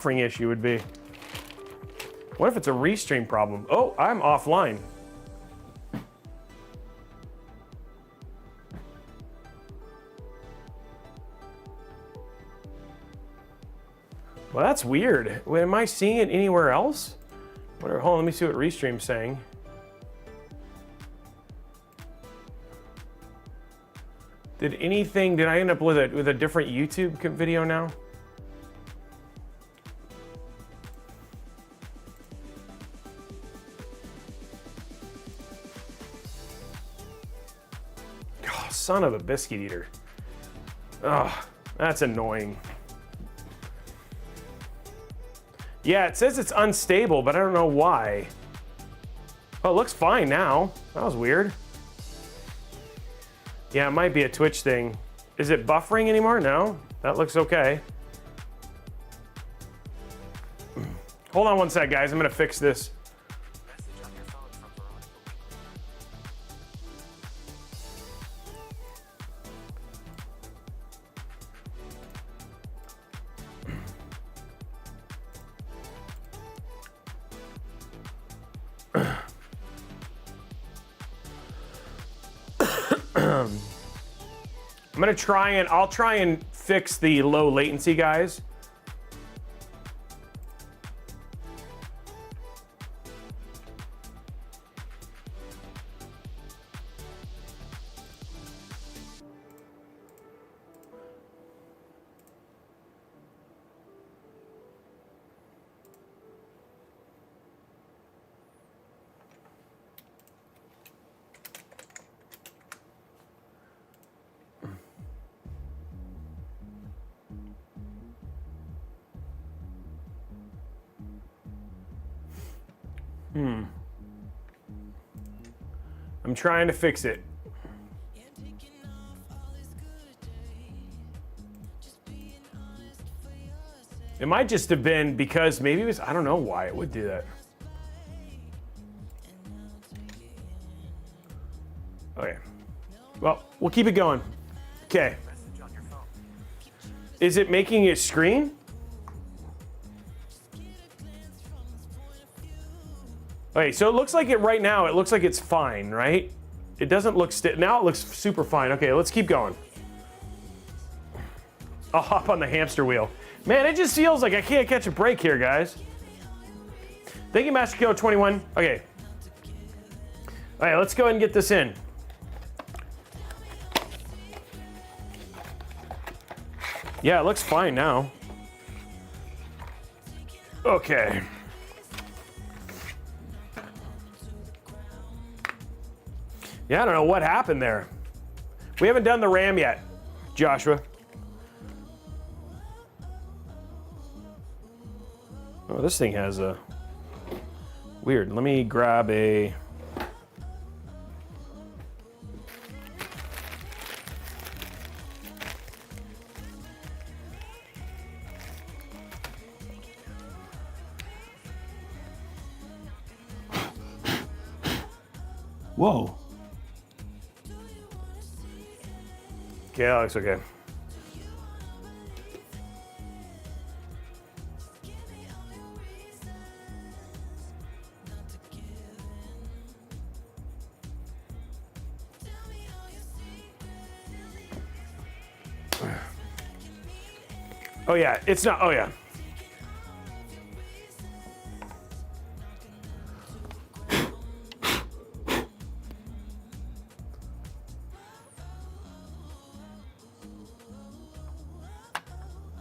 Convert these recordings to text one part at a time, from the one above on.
buffering issue would be. What if it's a restream problem? Oh, I'm offline. Well, that's weird. Wait, am I seeing it anywhere else? Whatever. Hold on, let me see what Restream's saying. Did I end up with a different YouTube video now? Oh, son of a biscuit eater. Oh, that's annoying. Yeah, it says it's unstable, but I don't know why. Oh, it looks fine now. That was weird. Yeah, it might be a Twitch thing. Is it buffering anymore? No, that looks okay. Hold on one sec, guys. I'm gonna fix this. I'll try and fix the low latency, guys. I'm trying to fix it. It might just have been because maybe it was, I don't know why it would do that. Okay. Well, we'll keep it going. Okay. Is it making it screen? Okay, so it looks like it right now, it looks like it's fine, right? It doesn't look now it looks super fine. Okay, let's keep going. I'll hop on the hamster wheel. Man, it just feels like I can't catch a break here, guys. Thank you, Master Kilo 21. Okay. All right, let's go ahead and get this in. Yeah, it looks fine now. Okay. Yeah, I don't know what happened there. We haven't done the RAM yet, Joshua. Oh, this thing has a weird. Let me grab a. Whoa. Okay, that looks okay. Oh yeah, it's not, oh yeah.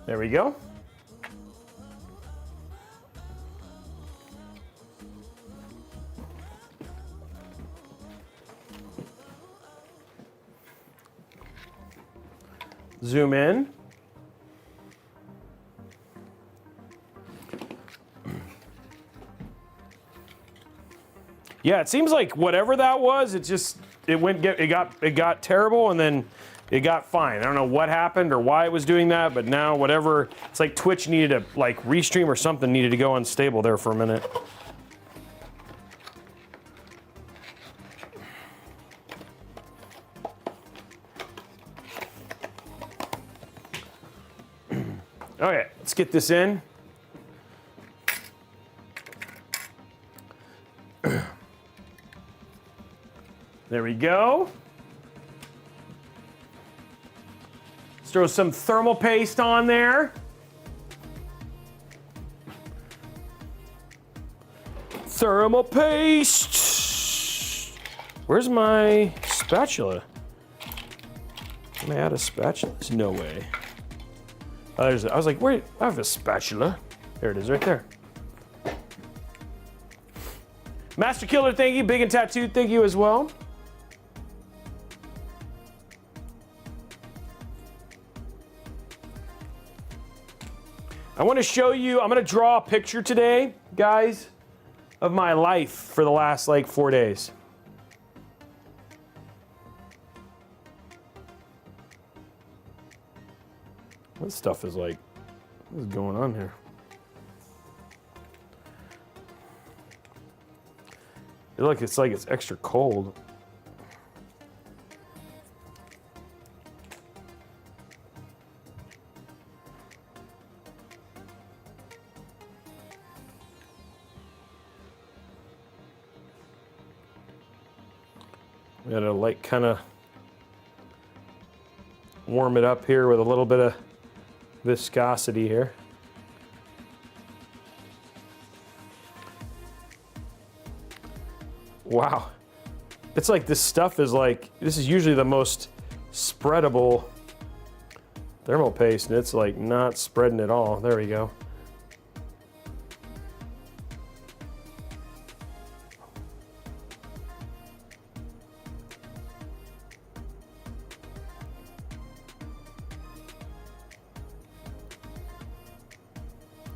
There we go. Zoom in. Yeah, it seems like whatever that was, it got terrible and then it got fine. I don't know what happened or why it was doing that, but now whatever, it's like Twitch needed to like restream or something needed to go unstable there for a minute. Okay, let's get this in. There we go. Let's throw some thermal paste on there. Thermal paste. Where's my spatula? Am I out of spatulas? No way. Oh, I was like, wait, I have a spatula. There it is, right there. Master Killer, thank you. Big and Tattooed, thank you as well. I want to show you, I'm going to draw a picture today, guys, of my life for the last like 4 days. This stuff is like, what is going on here? Look, it's like it's extra cold. We gotta like kind of warm it up here with a little bit of viscosity here. Wow. It's like this stuff is like, this is usually the most spreadable thermal paste, and it's like not spreading at all. There we go.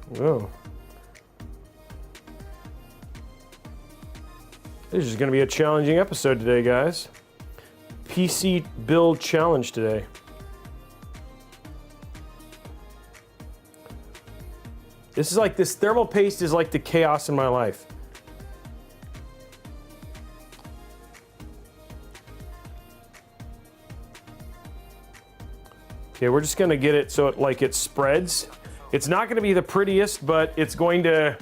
Whoa. This is going to be a challenging episode today, guys. PC build challenge today. This is like, this thermal paste is like the chaos in my life. Okay, we're just going to get it so it like it spreads. It's not going to be the prettiest, but it's going to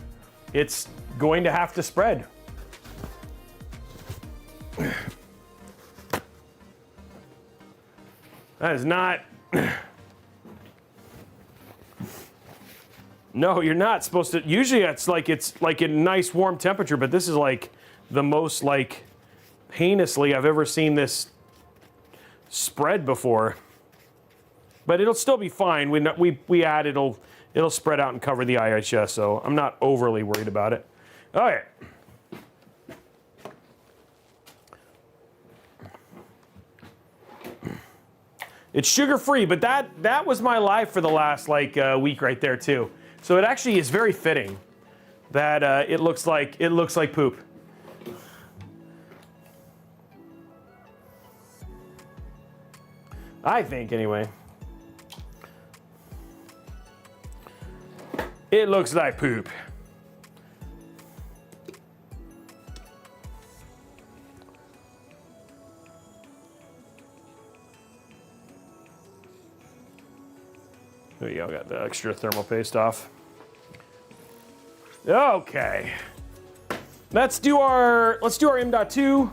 have to spread. That is not. No, you're not supposed to. Usually it's like a nice warm temperature, but this is like the most like heinously I've ever seen this spread before. But it'll still be fine. We add it'll spread out and cover the IHS, so I'm not overly worried about it. All right. It's sugar-free, but that was my life for the last like week right there too. So it actually is very fitting that it looks like poop. I think anyway. It looks like poop. There you go, got the extra thermal paste off. Okay. Let's do our M.2.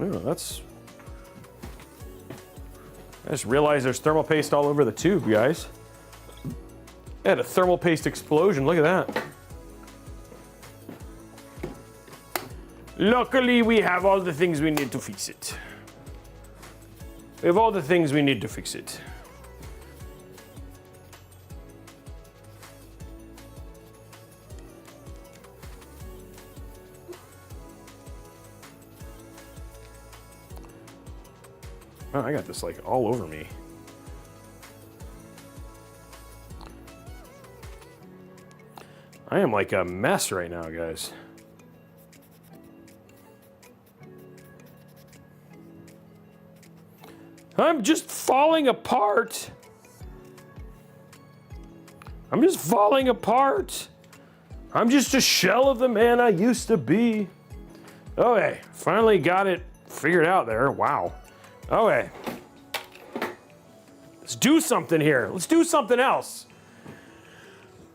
Oh, I just realized there's thermal paste all over the tube, guys. I had a thermal paste explosion, look at that. Luckily, we have all the things we need to fix it. We have all the things we need to fix it. Oh, I got this like all over me. I am like a mess right now, guys. I'm just falling apart. I'm just falling apart. I'm just a shell of the man I used to be. Okay, finally got it figured out there. Wow. Okay. Let's do something here. Let's do something else.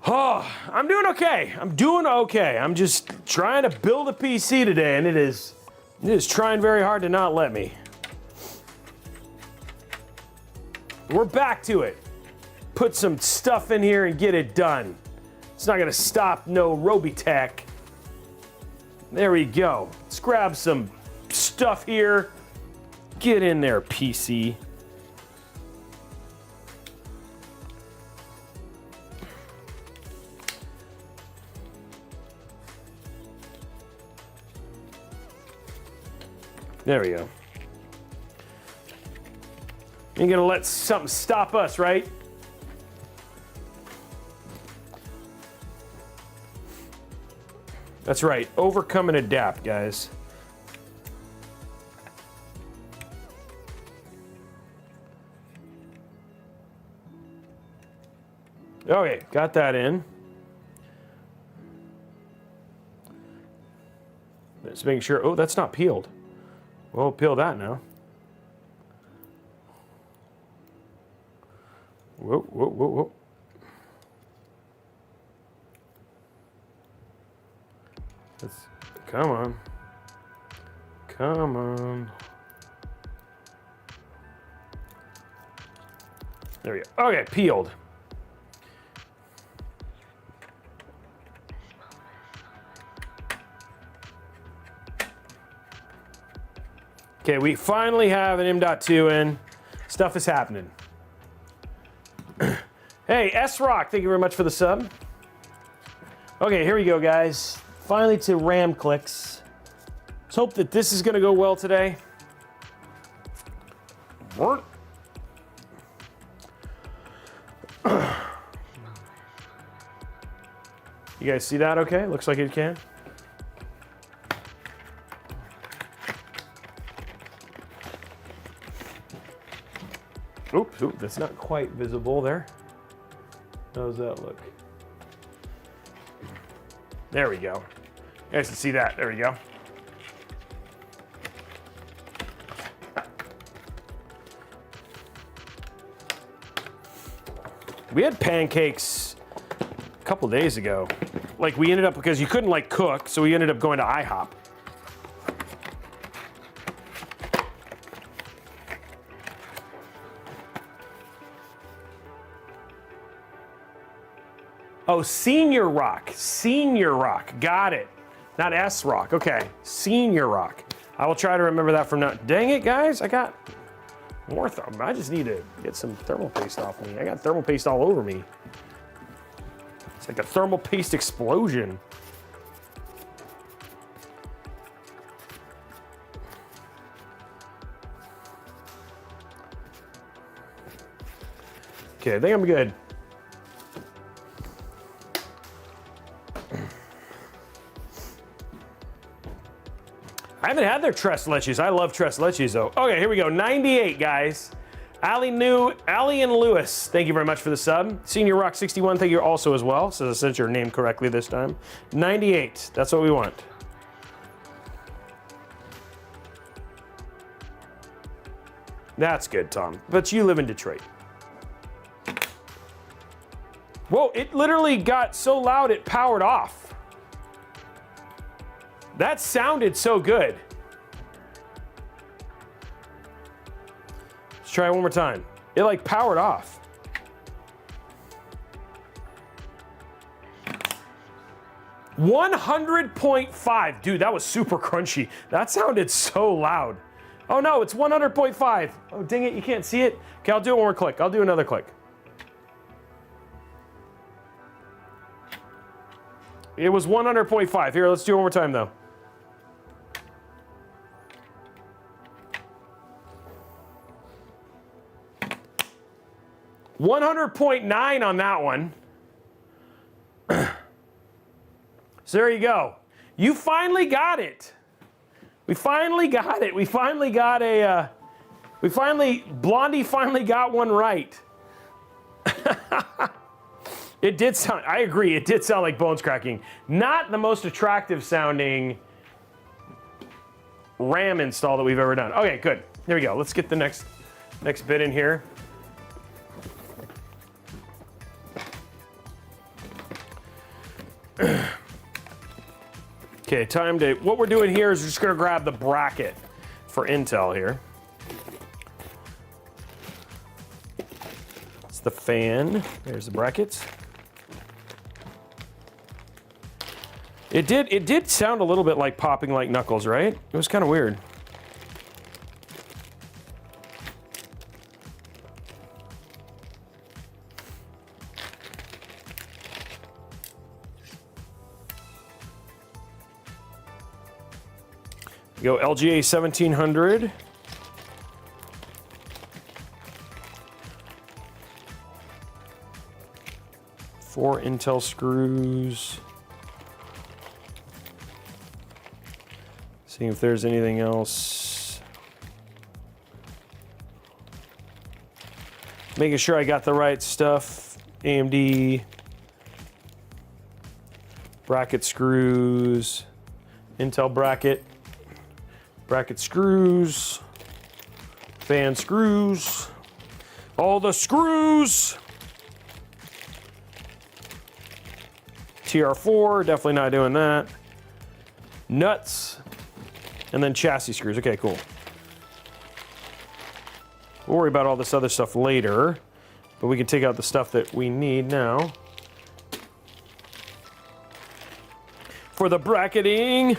Oh, I'm doing okay. I'm doing okay. I'm just trying to build a PC today, and it is trying very hard to not let me. We're back to it. Put some stuff in here and get it done. It's not gonna stop no Robeytech. There we go. Let's grab some stuff here. Get in there, PC. There we go. Ain't gonna let something stop us, right? That's right, overcome and adapt, guys. Okay, got that in. Just making sure, oh, that's not peeled. We'll peel that now. Whoa, whoa, whoa, whoa. Come on. Come on. There we go. Okay, peeled. Okay, we finally have an M.2 in. Stuff is happening. Hey, S-Rock, thank you very much for the sub. Okay, here we go, guys. Finally to RAM clicks. Let's hope that this is gonna go well today. You guys see that okay? Looks like it can. Oops, oops, that's not quite visible there. How does that look? There we go. You guys can see that. There we go. We had pancakes a couple days ago. Like we ended up, because you couldn't like cook, so we ended up going to IHOP. Oh, Senior Rock. Senior Rock. Got it. Not S-Rock. Okay. Senior Rock. I will try to remember that from now. Dang it, guys. I got more. I just need to get some thermal paste off me. I got thermal paste all over me. It's like a thermal paste explosion. Okay, I think I'm good. I haven't had their tres leches. I love tres leches though. Okay, here we go. 98, guys. Ali and Lewis, thank you very much for the sub. Senior Rock 61, thank you also as well. So I said your name correctly this time. 98, that's what we want. That's good, Tom. But you live in Detroit. Whoa, it literally got so loud it powered off. That sounded so good. Let's try it one more time. It like powered off. $100.5. Dude, that was super crunchy. That sounded so loud. Oh no, it's 100.5. Oh dang it, you can't see it. Okay, I'll do one more click. I'll do another click. It was 100.5. Here, let's do it one more time though. 100.9 on that one. So there you go. You finally got it. We finally got it. We finally got a, Blondie finally got one right. It did sound, I agree, it did sound like bones cracking. Not the most attractive sounding RAM install that we've ever done. Okay, good. Here we go. Let's get the next bit in here. Okay, time to, what we're doing here is we're just gonna grab the bracket for Intel here. It's the fan, there's the brackets. It did sound a little bit like popping like knuckles, right? It was kind of weird. Go LGA 1700. Four Intel screws. Seeing if there's anything else. Making sure I got the right stuff. AMD. Bracket screws. Intel bracket. Bracket screws, fan screws, all the screws. TR4, definitely not doing that. Nuts, and then chassis screws. Okay, cool. We'll worry about all this other stuff later, but we can take out the stuff that we need now. For the bracketing.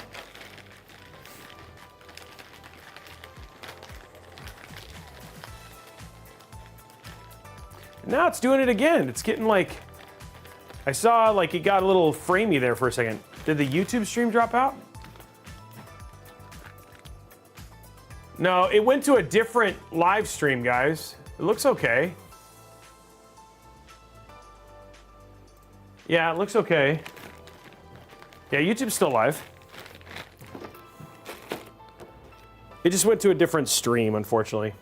Now it's doing it again. It's getting like, I saw like it got a little framey there for a second. Did the YouTube stream drop out? No, it went to a different live stream, guys. It looks okay. Yeah, it looks okay. Yeah, YouTube's still live. It just went to a different stream, unfortunately.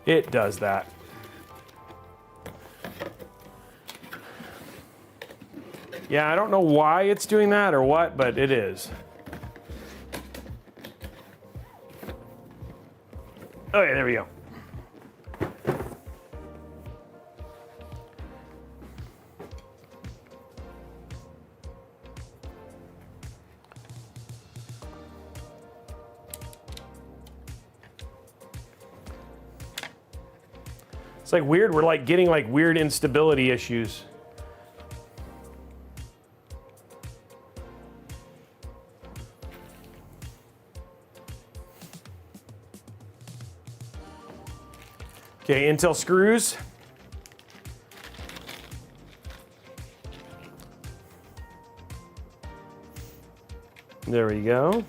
It does that. Yeah, I don't know why it's doing that or what, but it is. Okay, there we go. It's like weird, we're like getting like weird instability issues. Okay, Intel screws. There we go.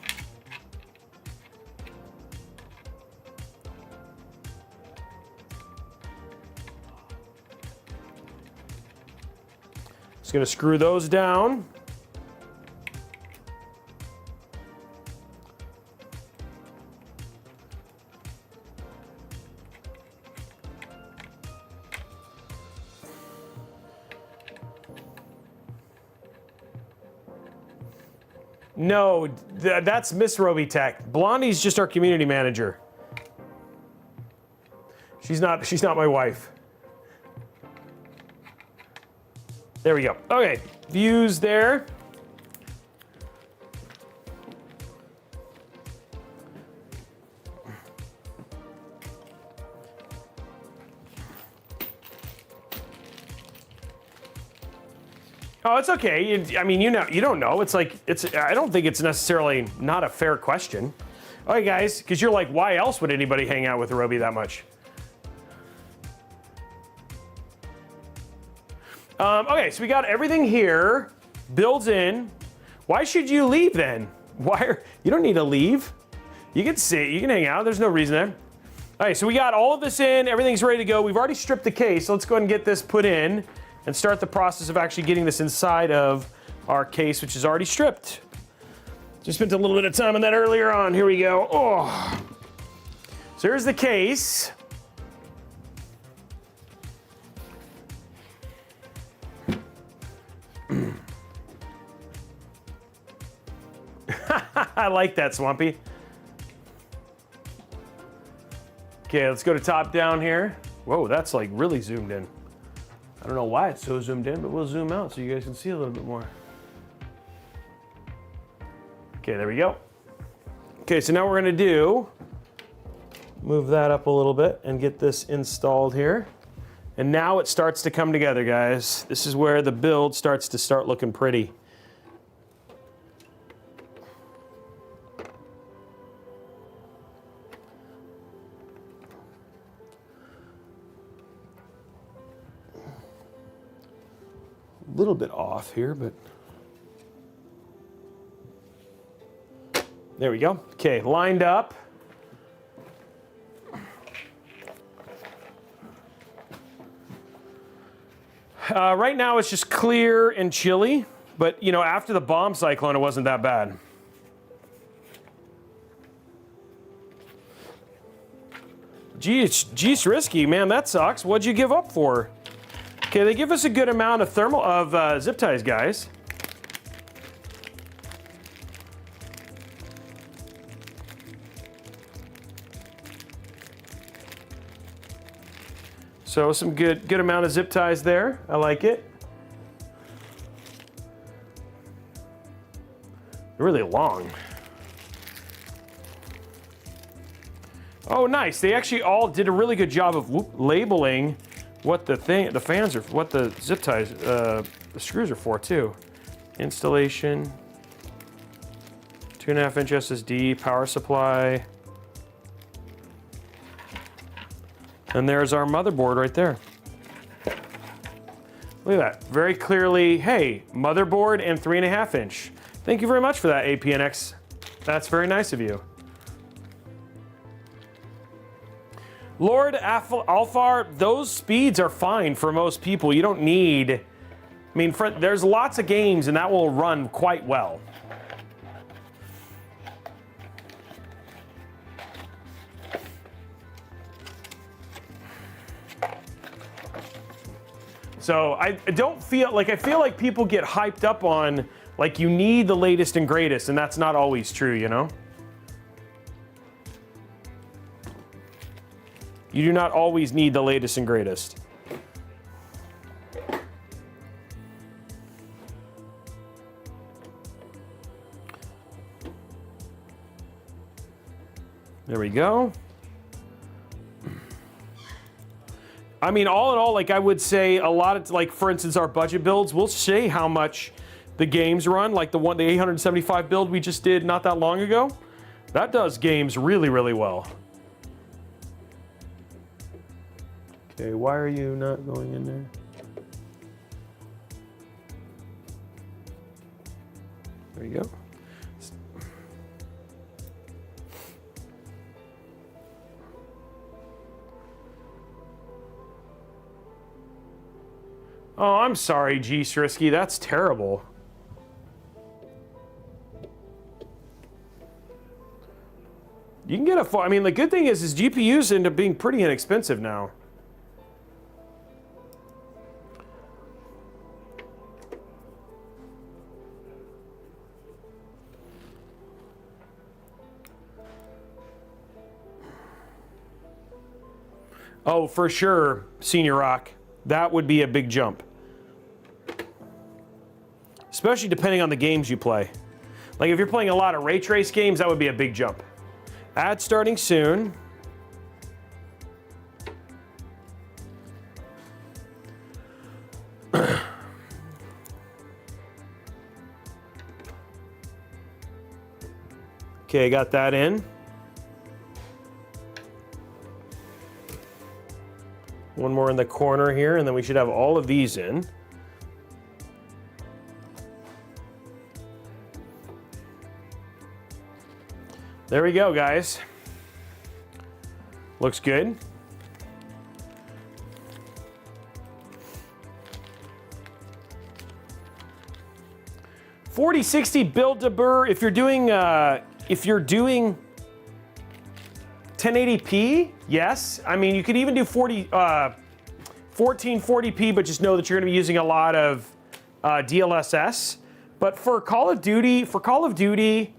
Just gonna screw those down. No, that's Miss Robeytech. Blondie's just our community manager. She's not my wife. There we go. Okay, views there. Oh, it's okay. I mean, you don't know. It's like, I don't think it's necessarily not a fair question. All right, guys, because you're like, why else would anybody hang out with Robey that much? Okay, so we got everything here, builds in. Why should you leave then? You don't need to leave. You can sit, you can hang out, there's no reason there. All right, so we got all of this in, everything's ready to go. We've already stripped the case, so let's go ahead and get this put in and start the process of actually getting this inside of our case, which is already stripped. Just spent a little bit of time on that earlier on. Here we go. Oh. So here's the case. I like that, Swampy. Okay, let's go to top down here. Whoa, that's like really zoomed in. I don't know why it's so zoomed in, but we'll zoom out so you guys can see a little bit more. Okay, there we go. Okay, so now we're gonna move that up a little bit and get this installed here. And now it starts to come together, guys. This is where the build starts to looking pretty. A little bit off here, but there we go. Okay, lined up. Right now it's just clear and chilly, but you know, after the bomb cyclone, it wasn't that bad. Geez, risky, man, that sucks. What'd you give up for? Okay, they give us a good amount of zip ties, guys. So some good amount of zip ties there. I like it. They're really long. Oh, nice. They actually all did a really good job of labeling what the fans are, what the zip ties, the screws are for too. Installation, 2.5-inch SSD, power supply. And there's our motherboard right there. Look at that, very clearly, hey, motherboard and 3.5-inch. Thank you very much for that, APNX. That's very nice of you. Lord Alfar, those speeds are fine for most people. You don't need, I mean, there's lots of games and that will run quite well. So I don't feel like, I feel like people get hyped up on, like you need the latest and greatest, and that's not always true, you know? You do not always need the latest and greatest. There we go. I mean, all in all, like I would say a lot of, like for instance, our budget builds, we'll say how much the games run, like the 875 build we just did not that long ago. That does games really, really well. Okay, why are you not going in there? There you go. Oh, I'm sorry, G. Srisky. That's terrible. You can get a, I mean, the good thing is GPUs end up being pretty inexpensive now. Oh, for sure, Senior Rock. That would be a big jump. Especially depending on the games you play. Like if you're playing a lot of ray trace games, that would be a big jump. Ad starting soon. Okay, got that in. One more in the corner here, and then we should have all of these in. There we go, guys. Looks good. $4060 build-to-burr. If you're doing 1080p, yes. I mean, you could even do 1440p, but just know that you're going to be using a lot of DLSS. But for Call of Duty,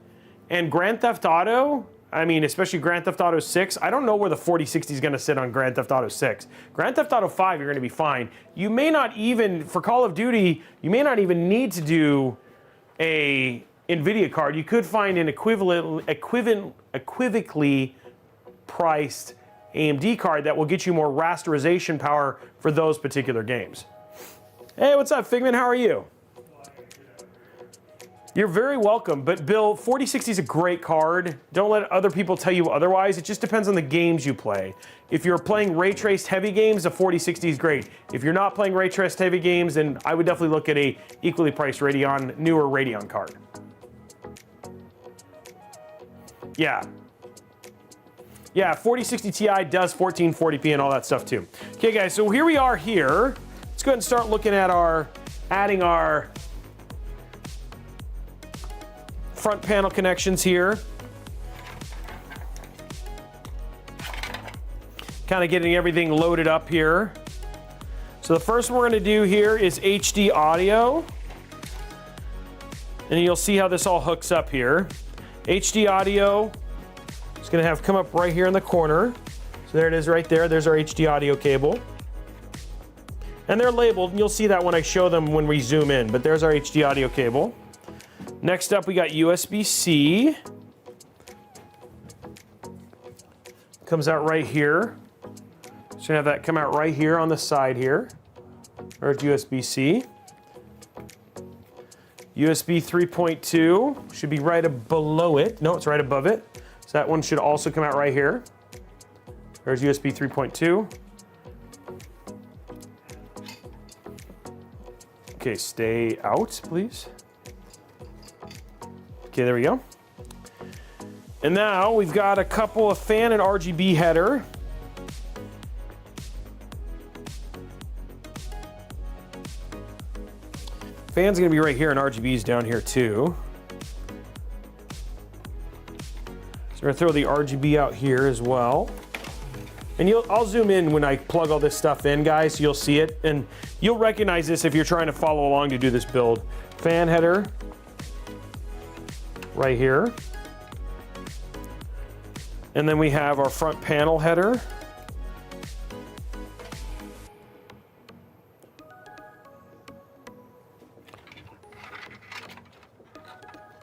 and Grand Theft Auto, I mean, especially Grand Theft Auto 6, I don't know where the 4060 is going to sit on Grand Theft Auto 6. Grand Theft Auto 5, you're going to be fine. You may not even, for Call of Duty, you may not even need to do a NVIDIA card, you could find an equivocally priced AMD card that will get you more rasterization power for those particular games. Hey, what's up, Figment? How are you? You're very welcome, but Bill, 4060 is a great card. Don't let other people tell you otherwise. It just depends on the games you play. If you're playing ray-traced heavy games, a 4060 is great. If you're not playing ray-traced heavy games, then I would definitely look at a equally priced Radeon, newer Radeon card. Yeah. Yeah, 4060 Ti does 1440p and all that stuff too. Okay, guys, so here we are here. Let's go ahead and start looking at adding our front panel connections here. Kind of getting everything loaded up here. So the first one we're going to do here is HD audio. And you'll see how this all hooks up here. HD audio is going to have come up right here in the corner. So there it is right there. There's our HD audio cable. And they're labeled, and you'll see that when I show them when we zoom in. But there's our HD audio cable. Next up, we got USB-C. Comes out right here. So you have that come out right here on the side here. There's USB-C. USB 3.2 should be right below it. No, it's right above it. So that one should also come out right here. There's USB 3.2. Okay, stay out, please. Okay, there we go. And now we've got a couple of fan and RGB header. Fan's gonna be right here and RGB's down here too. So we're gonna throw the RGB out here as well. And I'll zoom in when I plug all this stuff in, guys, so you'll see it. And you'll recognize this if you're trying to follow along to do this build. Fan header. Right here. And then we have our front panel header.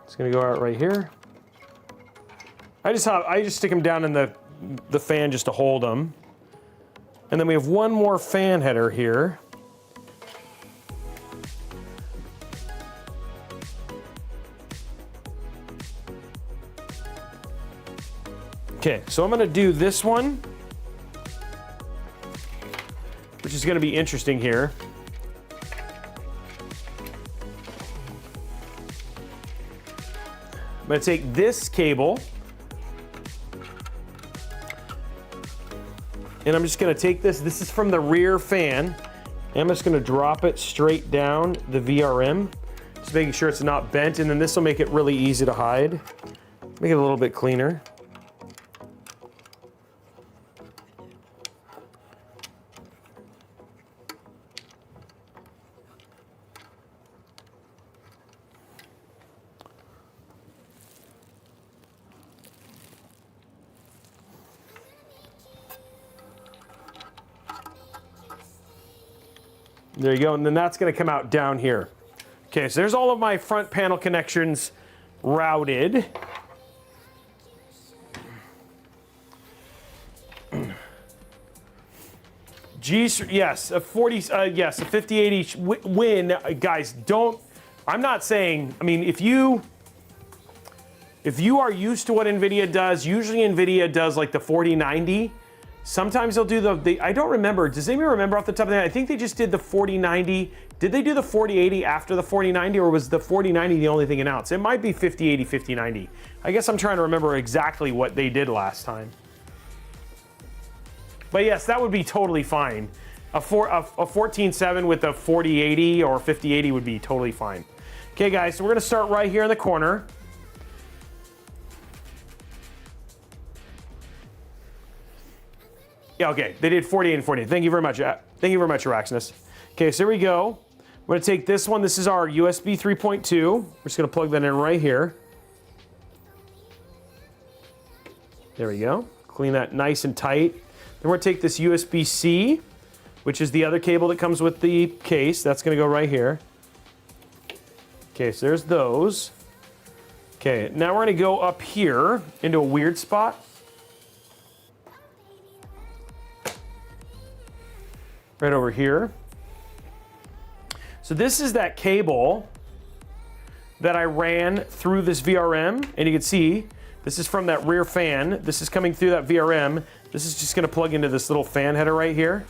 It's gonna go out right here. I just stick them down in the fan just to hold them. And then we have one more fan header here. Okay, so I'm gonna do this one, which is gonna be interesting here. I'm gonna take this cable, and I'm just gonna take this is from the rear fan, and I'm just gonna drop it straight down the VRM, just making sure it's not bent, and then this will make it really easy to hide. Make it a little bit cleaner. There you go, and then that's gonna come out down here. Okay, so there's all of my front panel connections routed. Yes, a 5080 win, guys. I'm not saying. I mean, if you are used to what NVIDIA does, usually NVIDIA does like the 4090. Sometimes they'll do I don't remember. Does anyone remember off the top of their head? I think they just did the 4090. Did they do the 4080 after the 4090, or was the 4090 the only thing announced? It might be 5080, 5090. I guess I'm trying to remember exactly what they did last time. But yes, that would be totally fine. A 14.7 with a 4080 or 5080 would be totally fine. Okay, guys, so we're gonna start right here in the corner. Yeah, okay, they did 48 and 48. Thank you very much. Thank you very much, Araxnus. Okay, so here we go. We're gonna take this one. This is our USB 3.2. We're just gonna plug that in right here. There we go. Clean that nice and tight. Then we're gonna take this USB-C, which is the other cable that comes with the case. That's gonna go right here. Okay, so there's those. Okay, now we're gonna go up here into a weird spot. Right over here. So this is that cable that I ran through this VRM, and you can see this is from that rear fan. This is coming through that VRM. This is just gonna plug into this little fan header right here.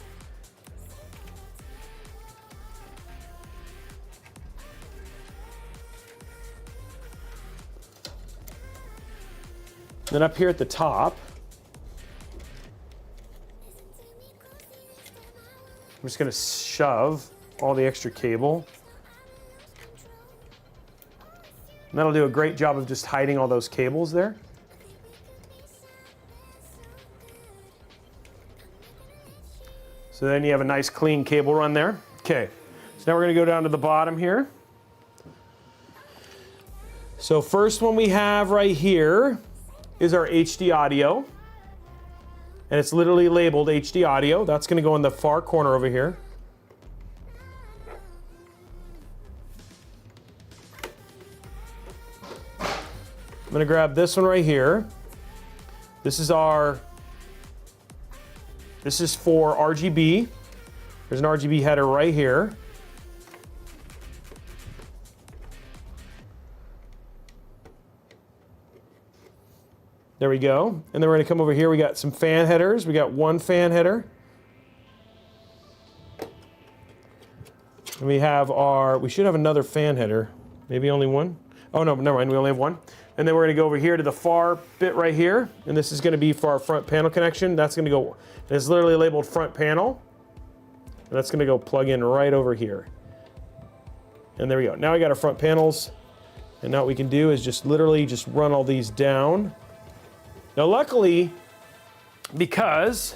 Then up here at the top, I'm just gonna shove all the extra cable. And that'll do a great job of just hiding all those cables there. So then you have a nice clean cable run there. Okay, so now we're gonna go down to the bottom here. So first one we have right here is our HD audio. And it's literally labeled HD audio. That's gonna go in the far corner over here. I'm gonna grab this one right here. This is for RGB. There's an RGB header right here. There we go. And then we're gonna come over here. We got some fan headers. We got one fan header. And we have we should have another fan header. Maybe only one. Oh no, never mind, we only have one. And then we're gonna go over here to the far bit right here. And this is gonna be for our front panel connection. That's gonna go, it's literally labeled front panel. And that's gonna go plug in right over here. And there we go. Now we got our front panels. And now what we can do is just literally just run all these down. Now luckily, because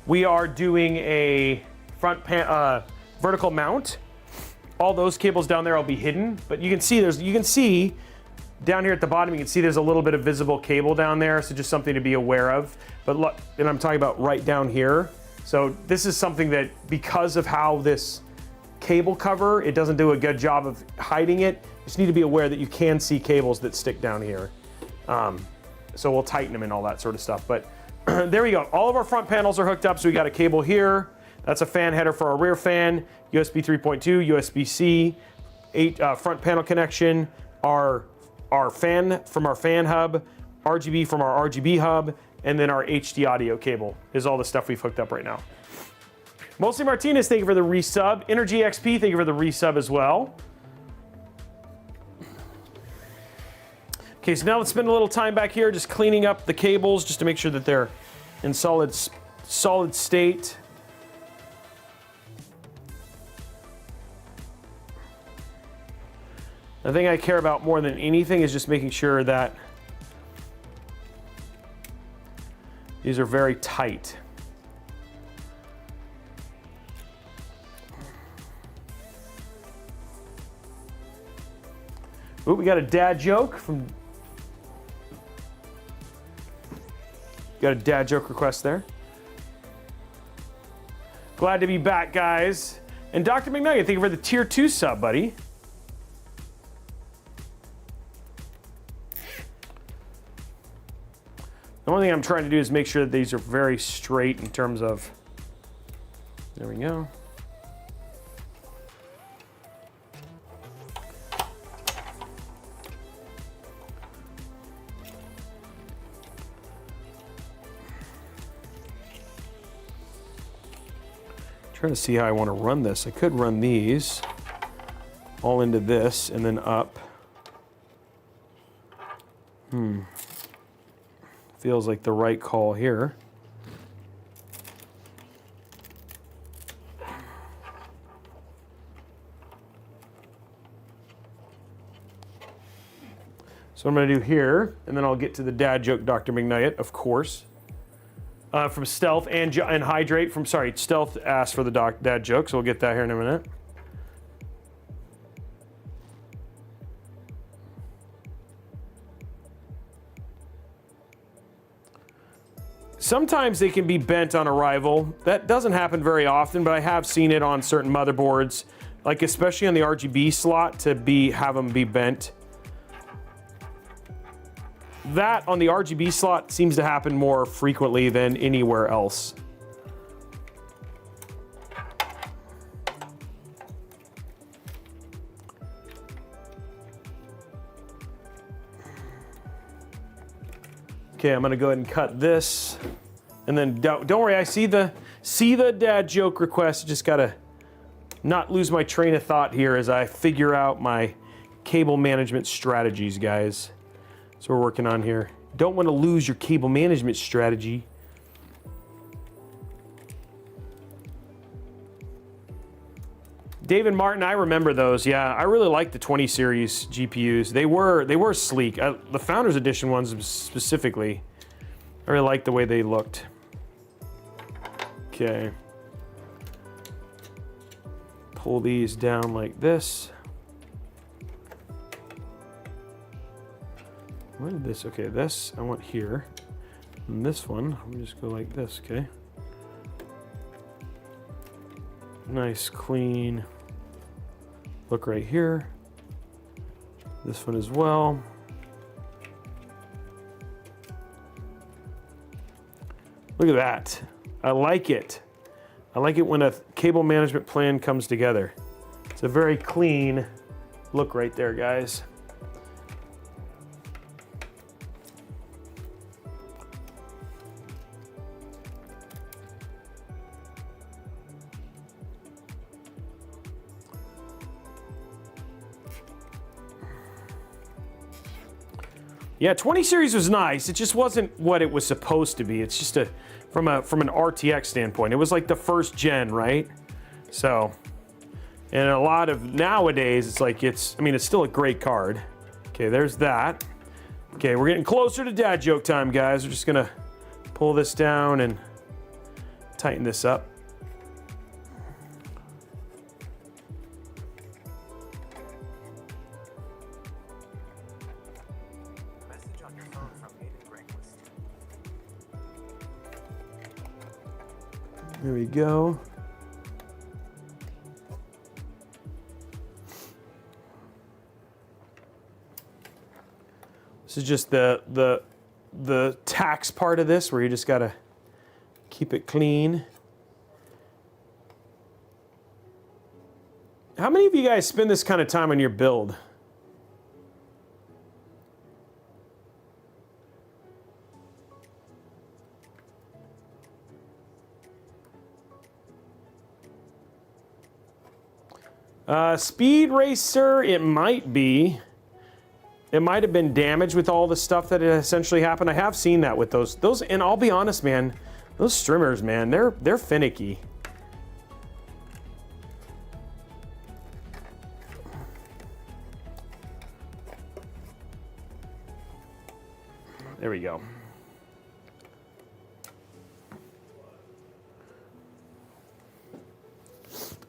we are doing a vertical mount, all those cables down there will be hidden, but you can see down here at the bottom, you can see there's a little bit of visible cable down there, so just something to be aware of. But look, and I'm talking about right down here. So this is something that, because of how this cable cover, it doesn't do a good job of hiding it. You just need to be aware that you can see cables that stick down here. So we'll tighten them and all that sort of stuff. But there we go. All of our front panels are hooked up. So we got a cable here. That's a fan header for our rear fan, USB 3.2, USB-C, front panel connection, our fan from our fan hub, RGB from our RGB hub, and then our HD audio cable is all the stuff we've hooked up right now. Mostly Martinez, thank you for the resub. Energy XP, thank you for the resub as well. Okay, so now let's spend a little time back here just cleaning up the cables just to make sure that they're in solid state. The thing I care about more than anything is just making sure that these are very tight. Ooh, we got a dad joke from... Got a dad joke request there. Glad to be back, guys. And Dr. McNugget, thank you for the tier 2 sub, buddy. The only thing I'm trying to do is make sure that these are very straight in terms of... There we go. Trying to see how I want to run this. I could run these all into this and then up. Feels like the right call here. So I'm going to do here, and then I'll get to the dad joke, Dr. McNugget, of course. From Stealth and Hydrate from, sorry, Stealth asked for the dad joke, so we'll get that here in a minute. Sometimes they can be bent on arrival. That doesn't happen very often, but I have seen it on certain motherboards, like especially on the RGB slot, to have them be bent. that on the RGB slot seems to happen more frequently than anywhere else. Okay, I'm gonna go ahead and cut this. And then don't worry, I see the dad joke request. Just gotta not lose my train of thought here as I figure out my cable management strategies, guys. So we're working on here. Don't want to lose your cable management strategy. David Martin, I remember those. Yeah, I really like the 20 series GPUs. They were sleek. The Founders Edition ones specifically, I really liked the way they looked. Okay. Pull these down like this. What did this? Okay, this I want here. And this one, I'm just go like this, okay? Nice, clean look right here. This one as well. Look at that. I like it. I like it when a cable management plan comes together. It's a very clean look right there, guys. Yeah, 20 series was nice. It just wasn't what it was supposed to be. It's just from an RTX standpoint. It was like the first gen, right? So, and a lot of nowadays, it's like I mean, it's still a great card. Okay, there's that. Okay, we're getting closer to dad joke time, guys. We're just gonna pull this down and tighten this up. There we go. This is just the tax part of this, where you just gotta keep it clean. How many of you guys spend this kind of time on your build? Speed Racer, it might be. It might have been damaged with all the stuff that essentially happened. I have seen that with those, and I'll be honest, man, those streamers, man, they're finicky. There we go.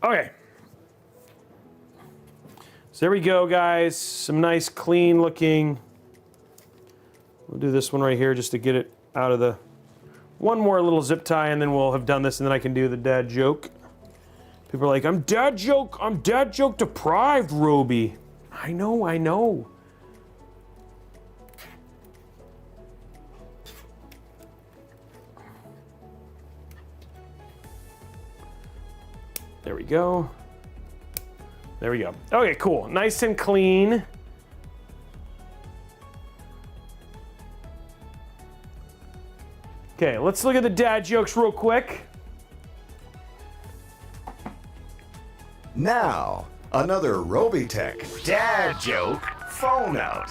Okay. So there we go, guys. Some nice, clean looking. We'll do this one right here just to get it out of the, one more little zip tie, and then we'll have done this, and then I can do the dad joke. People are like, I'm dad joke deprived, Robey. I know. There we go. There we go. Okay, cool. Nice and clean. Okay, let's look at the dad jokes real quick. Now, another Robeytech dad joke phone out.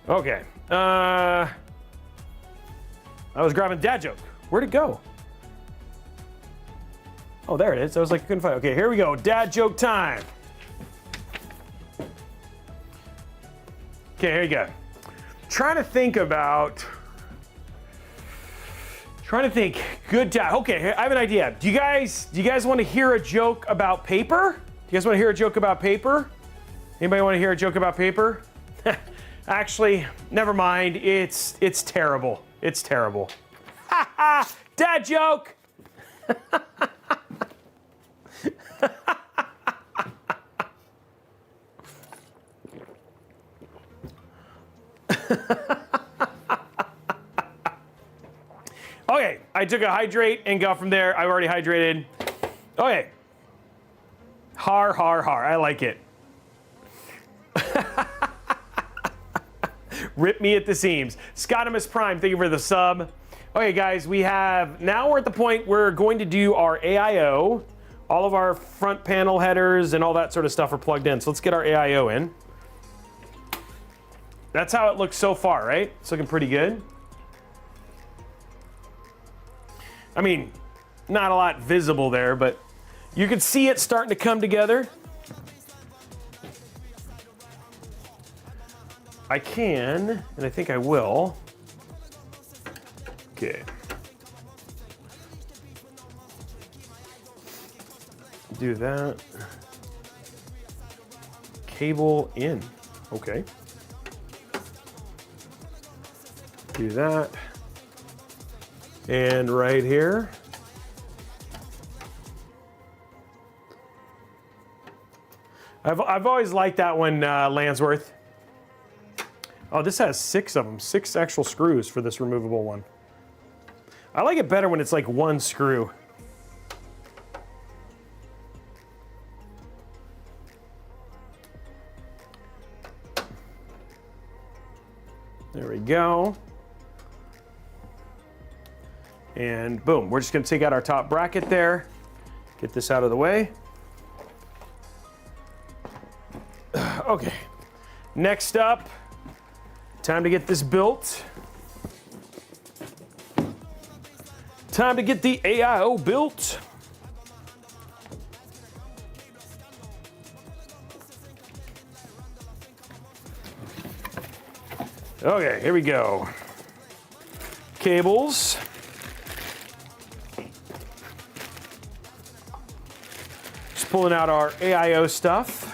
Okay. I was grabbing dad joke. Where'd it go? Oh, there it is. I was like, I couldn't find it. Okay, here we go. Dad joke time. Okay, here you go. Trying to think. Good time. Okay, I have an idea. Do you guys want to hear a joke about paper? Do you guys want to hear a joke about paper? Anybody want to hear a joke about paper? Actually, never mind. It's terrible. It's terrible. Ha ha! Dad joke. Okay, I took a hydrate and got from there. I've already hydrated. Okay. Har, har, har. I like it. Rip me at the seams. Scotimus Prime, thank you for the sub. Okay, guys, now we're at the point we're going to do our AIO. All of our front panel headers and all that sort of stuff are plugged in. So let's get our AIO in. That's how it looks so far, right? It's looking pretty good. I mean, not a lot visible there, but you can see it starting to come together. I can, and I think I will. Okay. Do that. Cable in. Okay. Do that. And right here. I've always liked that one, Landsworth. Oh, this has 6 of them. 6 actual screws for this removable one. I like it better when it's like one screw. There we go. And boom, we're just gonna take out our top bracket there. Get this out of the way. Okay, next up, time to get this built. Time to get the AIO built. Okay, here we go. Cables. Just pulling out our AIO stuff.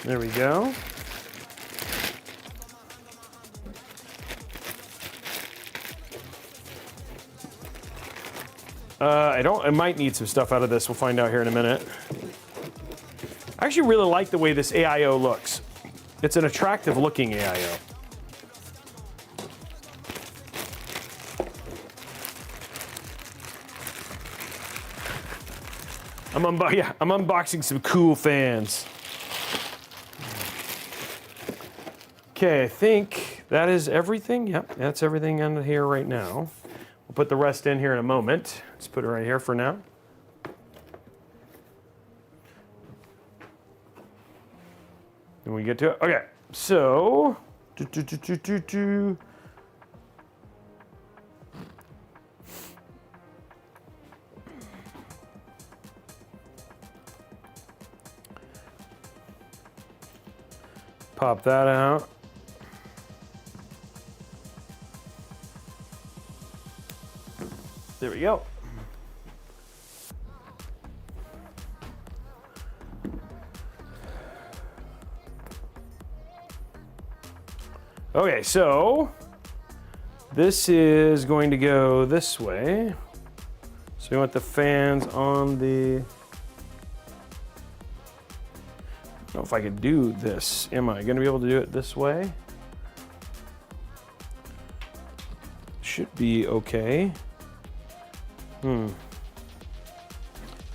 There we go. I might need some stuff out of this. We'll find out here in a minute. I actually really like the way this AIO looks. It's an attractive looking AIO. I'm unboxing some cool fans. Okay, I think that is everything. Yep, that's everything in here right now. We'll put the rest in here in a moment. Let's put it right here for now. When we get to it. Okay, so pop that out. There we go. Okay, so this is going to go this way. So we want the fans on the... I don't know if I could do this. Am I going to be able to do it this way? Should be okay. I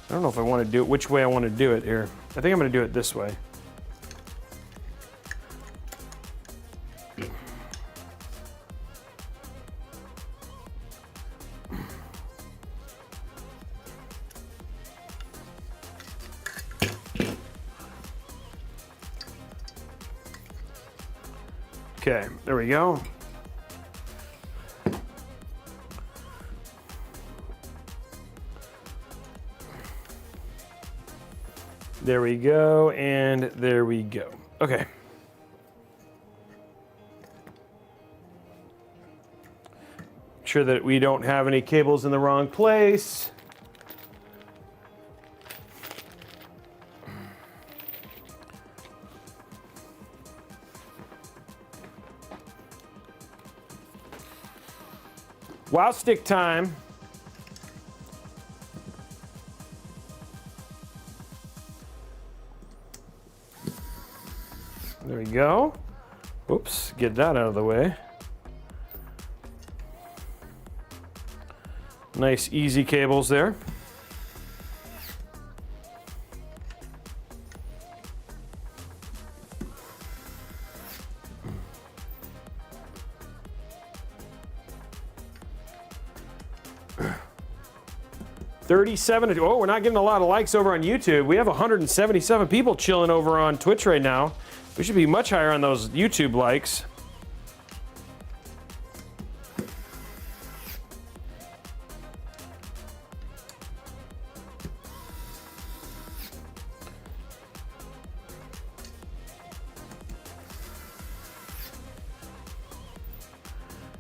don't know if I want to do it, which way I want to do it here. I think I'm going to do it this way. Okay, there we go. There we go, and there we go. Okay. Make sure that we don't have any cables in the wrong place. Wow stick time. There we go. Oops, get that out of the way. Nice easy cables there. Oh, we're not getting a lot of likes over on YouTube. We have 177 people chilling over on Twitch right now. We should be much higher on those YouTube likes.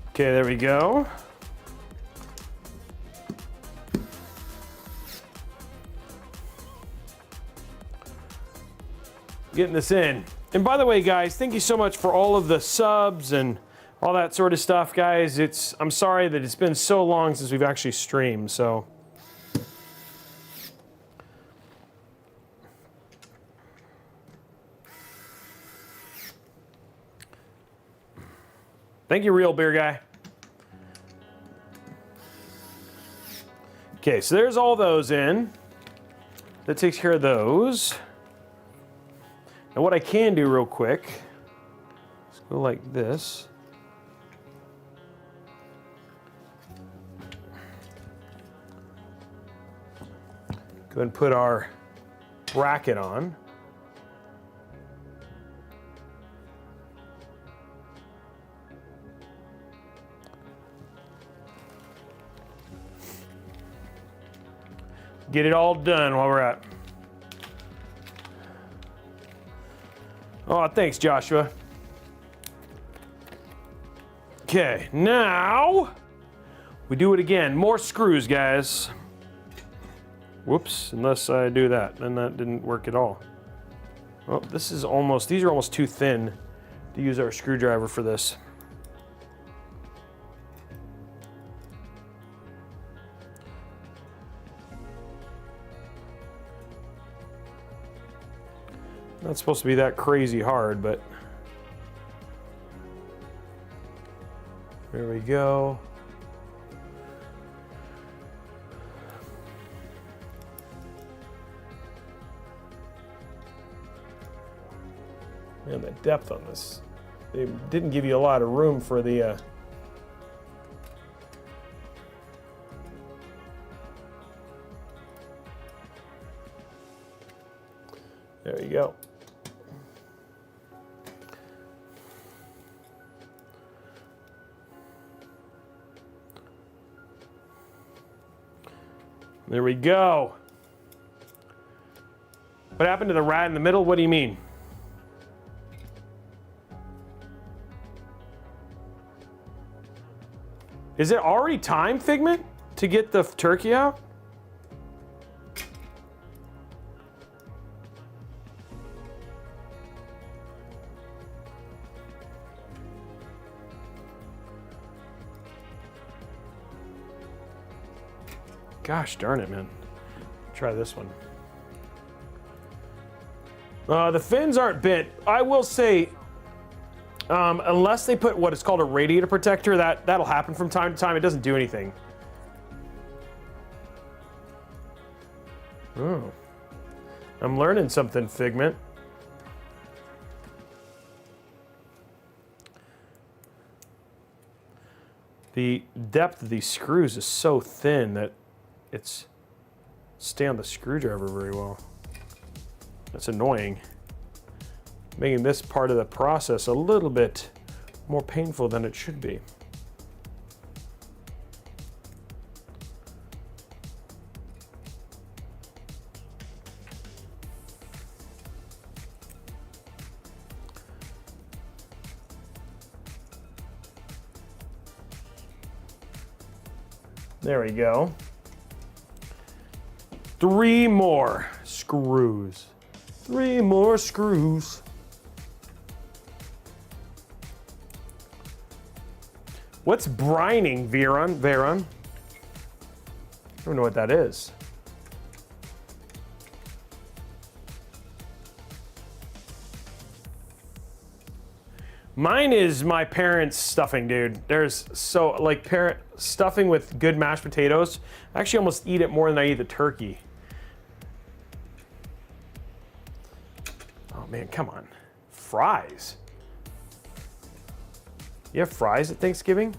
Okay, there we go. Getting this in. And by the way, guys, thank you so much for all of the subs and all that sort of stuff, guys. I'm sorry that it's been so long since we've actually streamed, so. Thank you, Real Beer Guy. Okay, so there's all those in. That takes care of those. Now what I can do real quick, let's go like this. Go ahead and put our bracket on. Get it all done while we're at. Oh, thanks, Joshua. Okay, now we do it again. More screws, guys. Whoops, unless I do that, then that didn't work at all. Oh, these are almost too thin to use our screwdriver for this. Not supposed to be that crazy hard, but there we go. Man, the depth on this. They didn't give you a lot of room for the there you go. There we go. What happened to the rat in the middle? What do you mean? Is it already time, Figment, to get the turkey out? Gosh darn it, man. Try this one. The fins aren't bent. I will say, unless they put what is called a radiator protector, that'll happen from time to time. It doesn't do anything. Oh. I'm learning something, Figment. The depth of these screws is so thin that it's stay on the screwdriver very well. That's annoying. Making this part of the process a little bit more painful than it should be. There we go. 3 more screws. 3 more screws. What's brining, Veron? I don't know what that is. Mine is my parents' stuffing, dude. There's so, like, parent stuffing with good mashed potatoes. I actually almost eat it more than I eat the turkey. Oh man, come on. Fries. You have fries at Thanksgiving?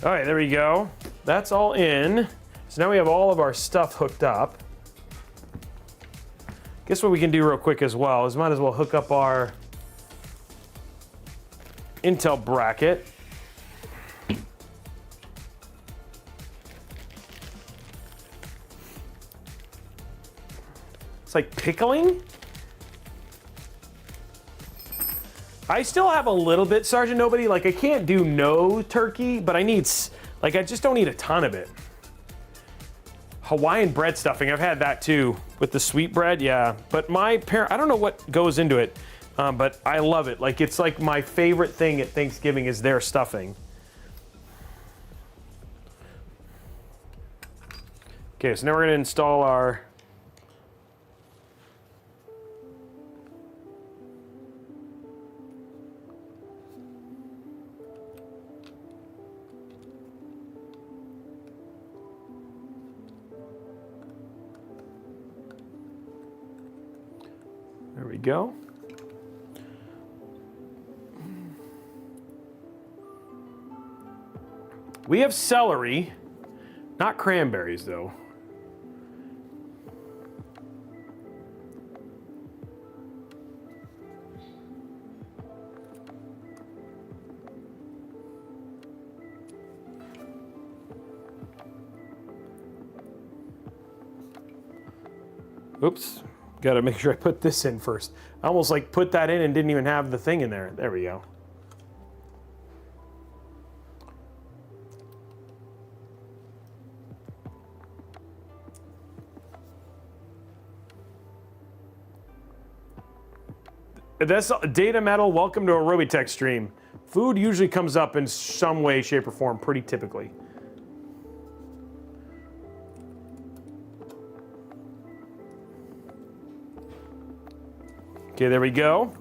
All right, there we go. That's all in. So now we have all of our stuff hooked up. Guess what we can do real quick as well is might as well hook up our Intel bracket. It's like pickling. I still have a little bit, Sergeant Nobody. Like, I can't do no turkey, but I need, like, I just don't need a ton of it. Hawaiian bread stuffing, I've had that too with the sweet bread, yeah. But my parent, I don't know what goes into it, but I love it. Like, it's like my favorite thing at Thanksgiving is their stuffing. Okay, so now we're gonna install our there we go. We have celery, not cranberries though. Oops. Got to make sure I put this in first. I almost like put that in and didn't even have the thing in there. There we go. That's Data Metal. Welcome to a Robeytech stream. Food usually comes up in some way, shape, or form, pretty typically. Okay, there we go.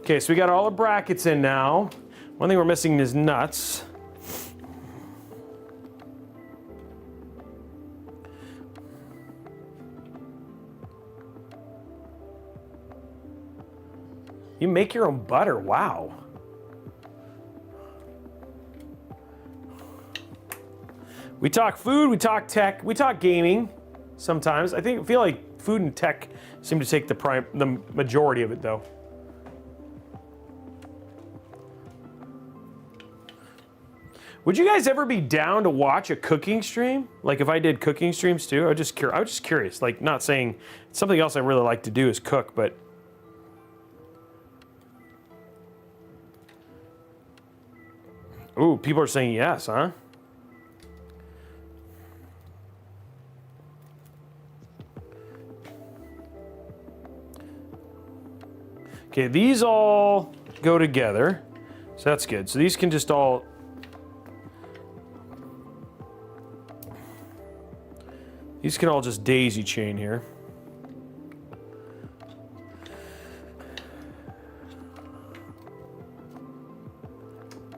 Okay, so we got all the brackets in now. One thing we're missing is nuts. You make your own butter, wow. We talk food, we talk tech, we talk gaming sometimes. I feel like food and tech seem to take the majority of it though. Would you guys ever be down to watch a cooking stream? Like if I did cooking streams too? I was just curious. Like, not saying something else I really like to do is cook, but ooh, people are saying yes, huh? Okay, these all go together, so that's good. So these can just all, these can all just daisy chain here.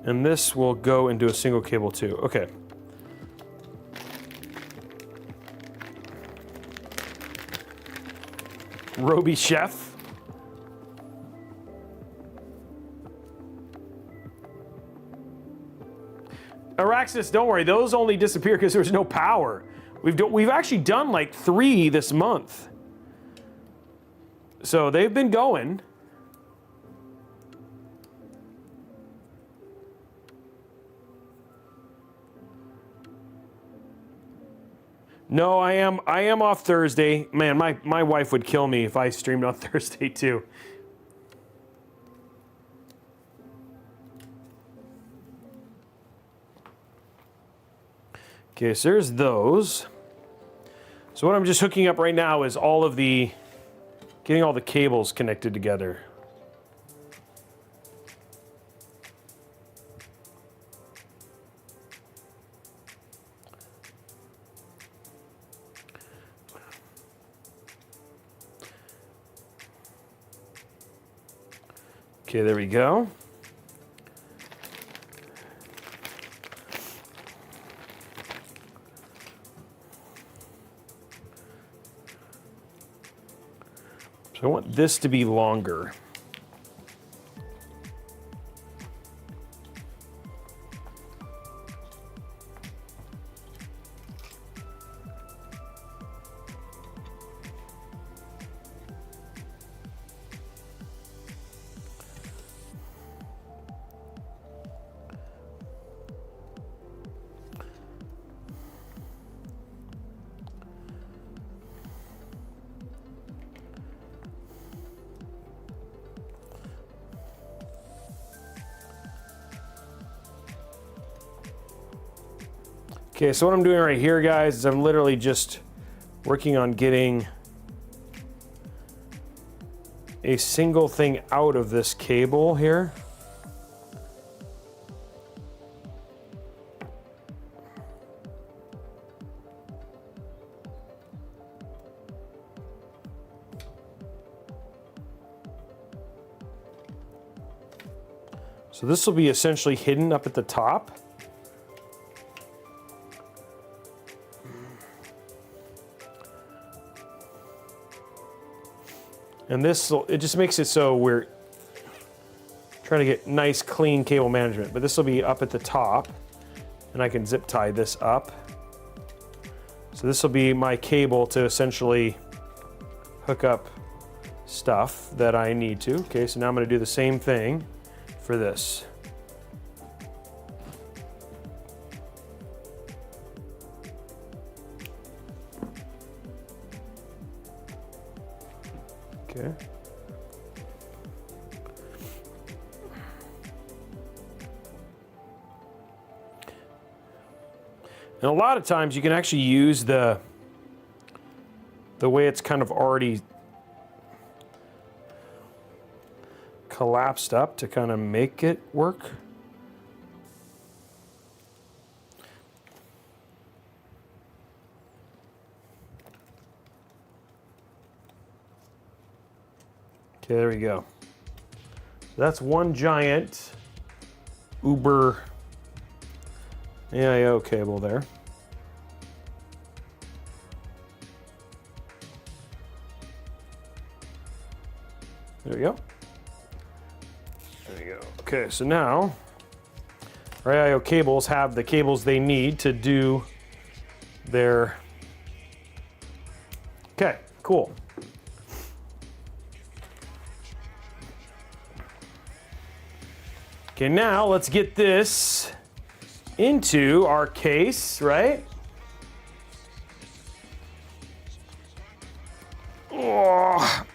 And this will go into a single cable too. Okay. Robey Chef. Araxis, don't worry, those only disappear because there's no power. We've actually done like 3 this month. So they've been going. No, I am off Thursday. Man, my wife would kill me if I streamed on Thursday too. Okay, so there's those. So what I'm just hooking up right now is getting all the cables connected together. Okay, there we go. So I want this to be longer. Okay, so what I'm doing right here, guys, is I'm literally just working on getting a single thing out of this cable here. So this will be essentially hidden up at the top. And it just makes it so we're trying to get nice, clean cable management. But this will be up at the top, and I can zip tie this up. So this will be my cable to essentially hook up stuff that I need to. Okay, so now I'm going to do the same thing for this. Okay. And a lot of times you can actually use the way it's kind of already collapsed up to kind of make it work. Okay, there we go. So that's one giant Uber AIO cable there. There we go. There we go. Okay, so now our AIO cables have the cables they need to do their... Okay, cool. Okay, now let's get this into our case, right? Oh.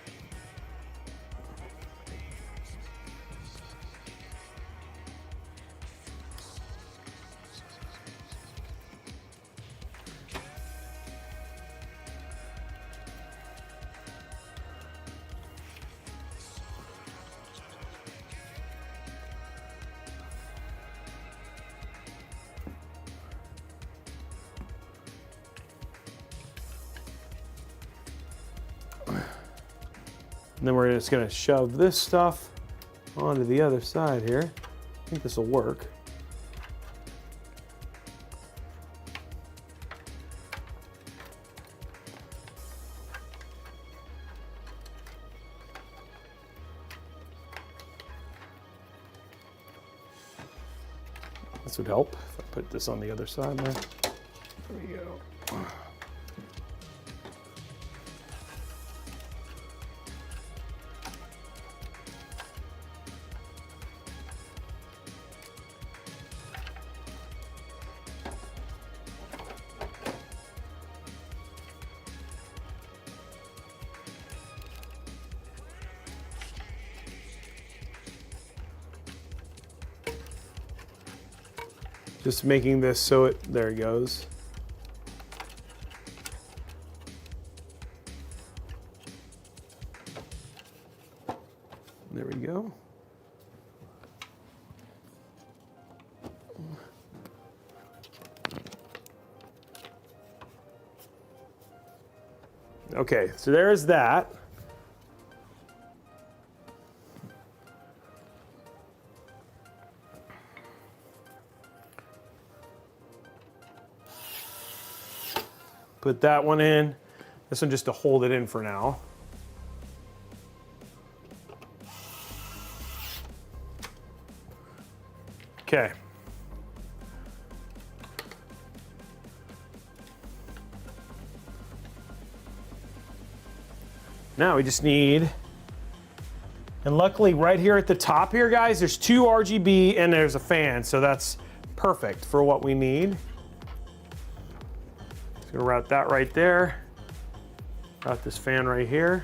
And then we're just going to shove this stuff onto the other side here. I think this will work. This would help if I put this on the other side there. There we go. Just making this so there it goes. Okay, so there's that. Put that one in. This one just to hold it in for now. Okay. Now we just need, and luckily right here at the top here, guys, there's 2 RGB and there's a fan, so that's perfect for what we need. Just gonna route that right there. Route this fan right here.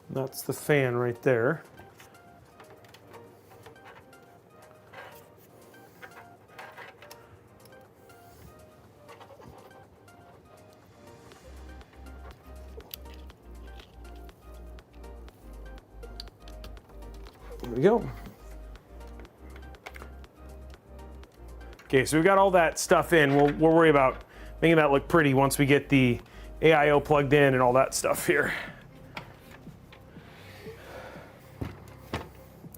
That's the fan right there. There we go. Okay, so we've got all that stuff in. We'll worry about making that look pretty once we get the AIO plugged in and all that stuff here.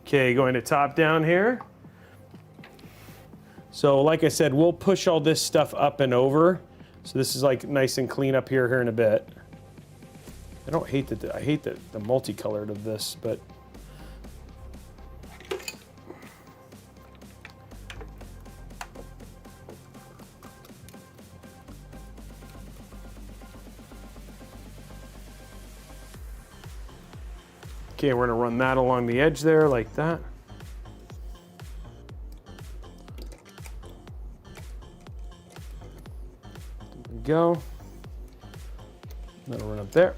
Okay, going to top down here. So like I said, we'll push all this stuff up and over. So this is like nice and clean up here in a bit. I don't hate I hate the multicolored of this, but okay, we're gonna run that along the edge there like that. There we go. That'll run up there.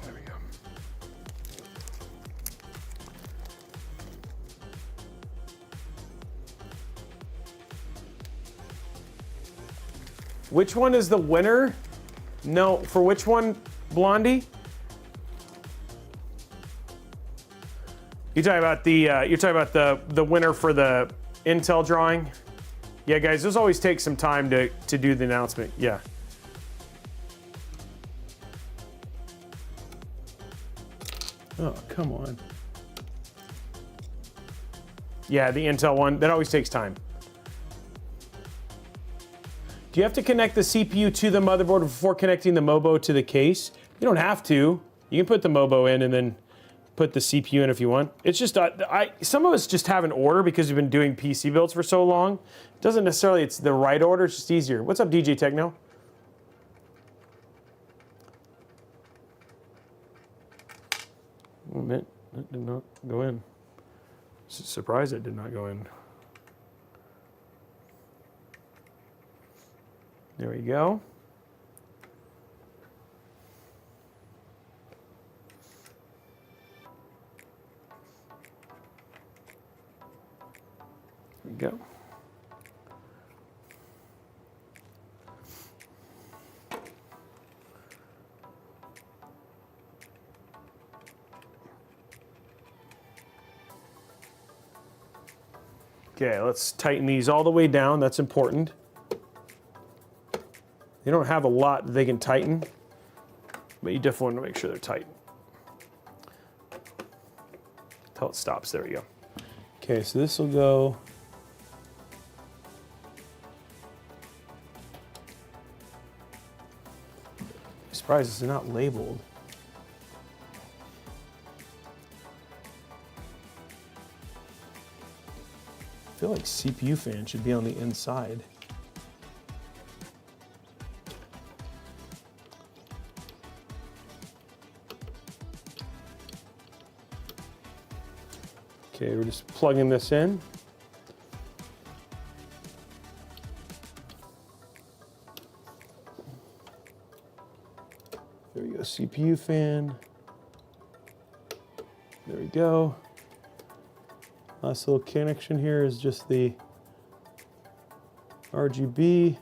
There we go. Which one is the winner? No, for which one, Blondie? You're talking about the winner for the Intel drawing? Yeah, guys, those always take some time to do the announcement. Yeah. Oh, come on. Yeah, the Intel one, that always takes time. Do you have to connect the CPU to the motherboard before connecting the MOBO to the case? You don't have to. You can put the MOBO in and then put the CPU in if you want. It's just, some of us just have an order because we've been doing PC builds for so long. It doesn't necessarily, it's the right order, it's just easier. What's up, DJ Techno? Oh, man, that did not go in. Surprised it did not go in. There we go. There we go. Okay, let's tighten these all the way down. That's important. They don't have a lot that they can tighten, but you definitely want to make sure they're tight. Until it stops. There we go. Okay, so this will go. I'm surprised it's not labeled. I feel like CPU fan should be on the inside. Okay, we're just plugging this in. There we go, CPU fan. go. Last little connection here is just the RGB.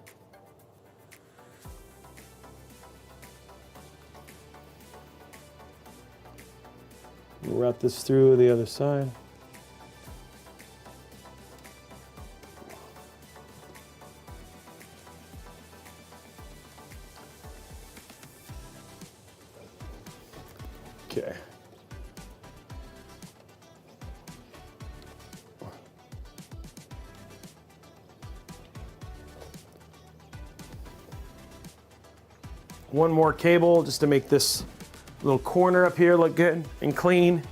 We'll route this through the other side. Okay. One more cable just to make this little corner up here look good and clean.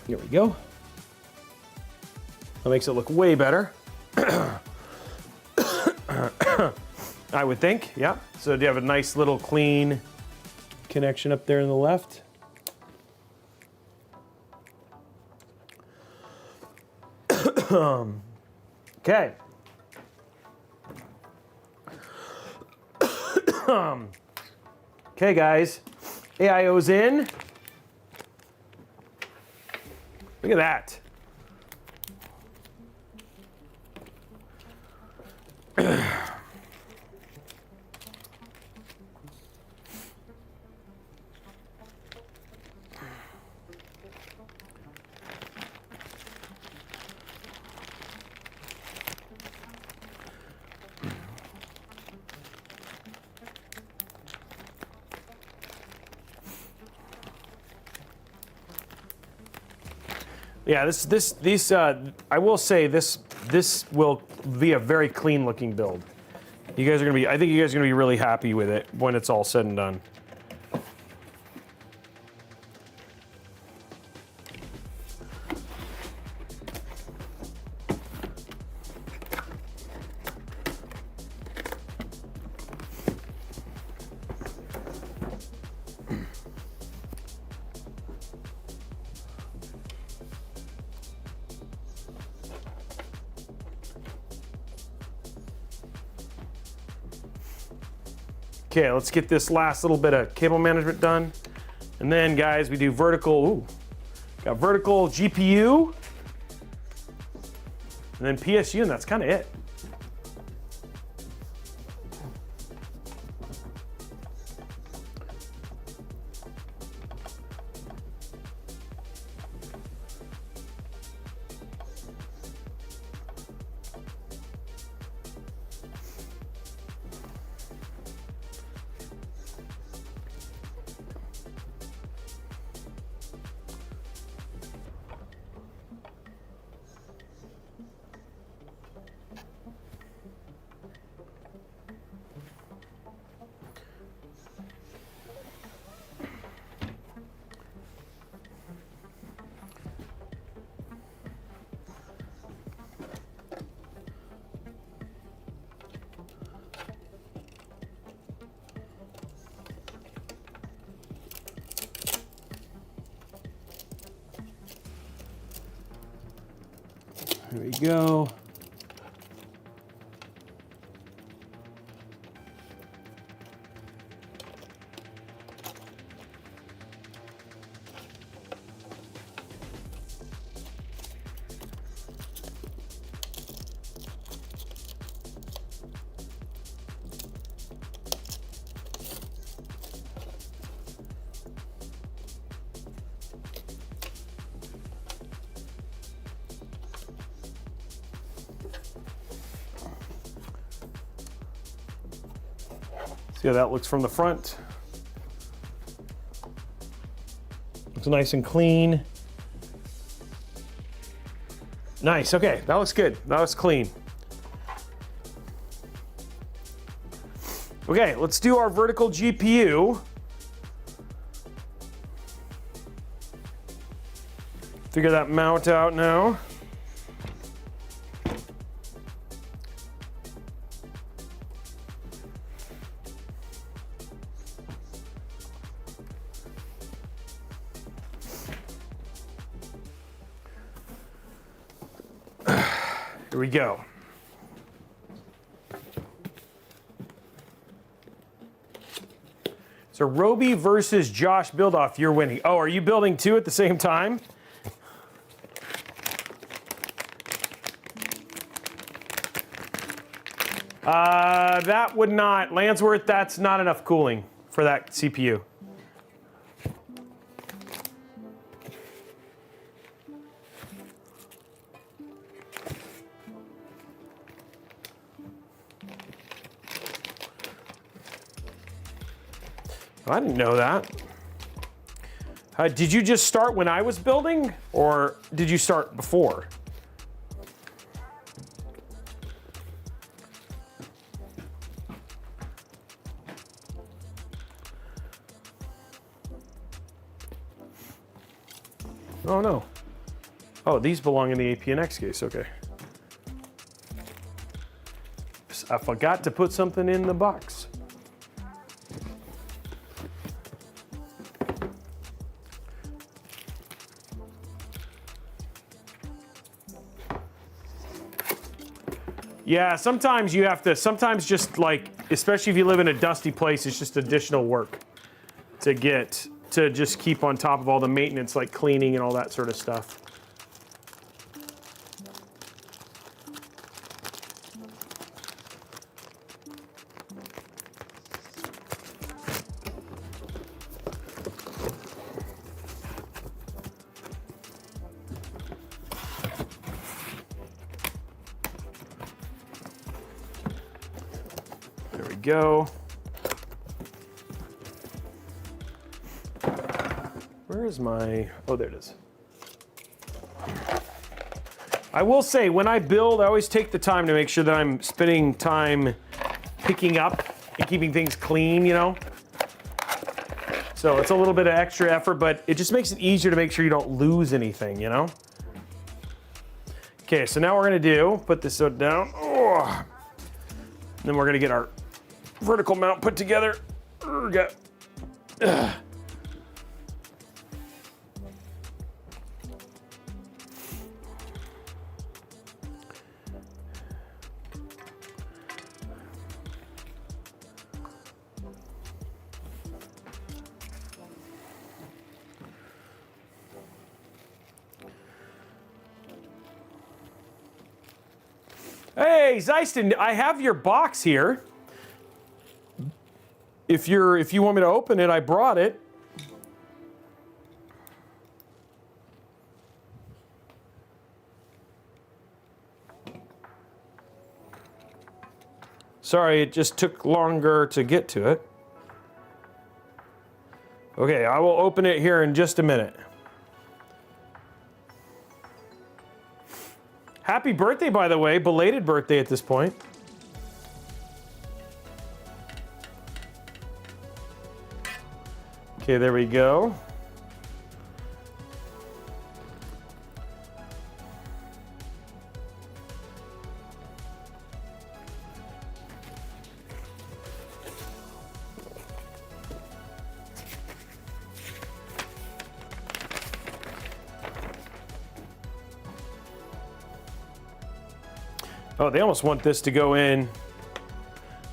Here we go. That makes it look way better. I would think, yeah. So you have a nice little clean connection up there on the left. Okay. Okay, guys. AIO's in. Look at that. Yeah, I will say this will be a very clean looking build. You guys are gonna be, I think you guys are gonna be really happy with it when it's all said and done. Okay, let's get this last little bit of cable management done. And then guys, we do vertical, got vertical GPU, and then PSU, and that's kind of it. There we go. See how that looks from the front. Looks nice and clean. Nice, okay, that looks good. That looks clean. Okay, let's do our vertical GPU. Figure that mount out now. Here we go. So Robey versus Josh Buildoff, you're winning. Oh, are you building two at the same time? That would not, Landsworth, that's not enough cooling for that CPU. I didn't know that. Did you just start when I was building, or did you start before? Oh no. Oh, these belong in the APNX case, okay. I forgot to put something in the box. Yeah, sometimes you have to, sometimes just like, especially if you live in a dusty place, it's just additional work to just keep on top of all the maintenance, like cleaning and all that sort of stuff. There we go. Where is my, oh, there it is. I will say, when I build, I always take the time to make sure that I'm spending time picking up and keeping things clean, you know? So it's a little bit of extra effort, but it just makes it easier to make sure you don't lose anything, you know? Okay, so now we're gonna do, put this down. Oh. Then we're gonna get our vertical mount put together. Hey, Zeiston, I have your box here. If you want me to open it, I brought it. Sorry, it just took longer to get to it. Okay, I will open it here in just a minute. Happy birthday, by the way. Belated birthday at this point. Okay, there we go. Oh, they almost want this to go in.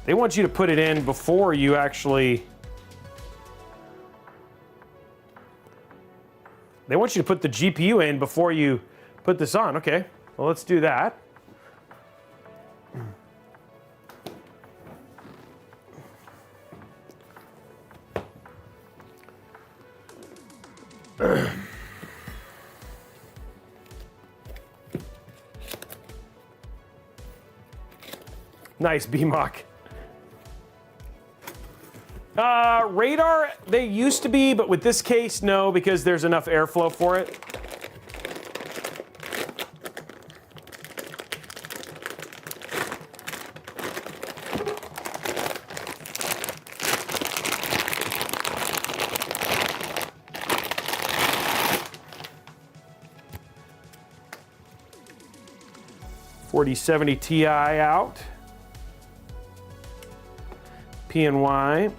They want you to put it in before you actually... They want you to put the GPU in before you put this on. Okay, well, let's do that. Nice, BMOC. Radar, they used to be, but with this case, no, because there's enough airflow for it. .4070 Ti out. PNY.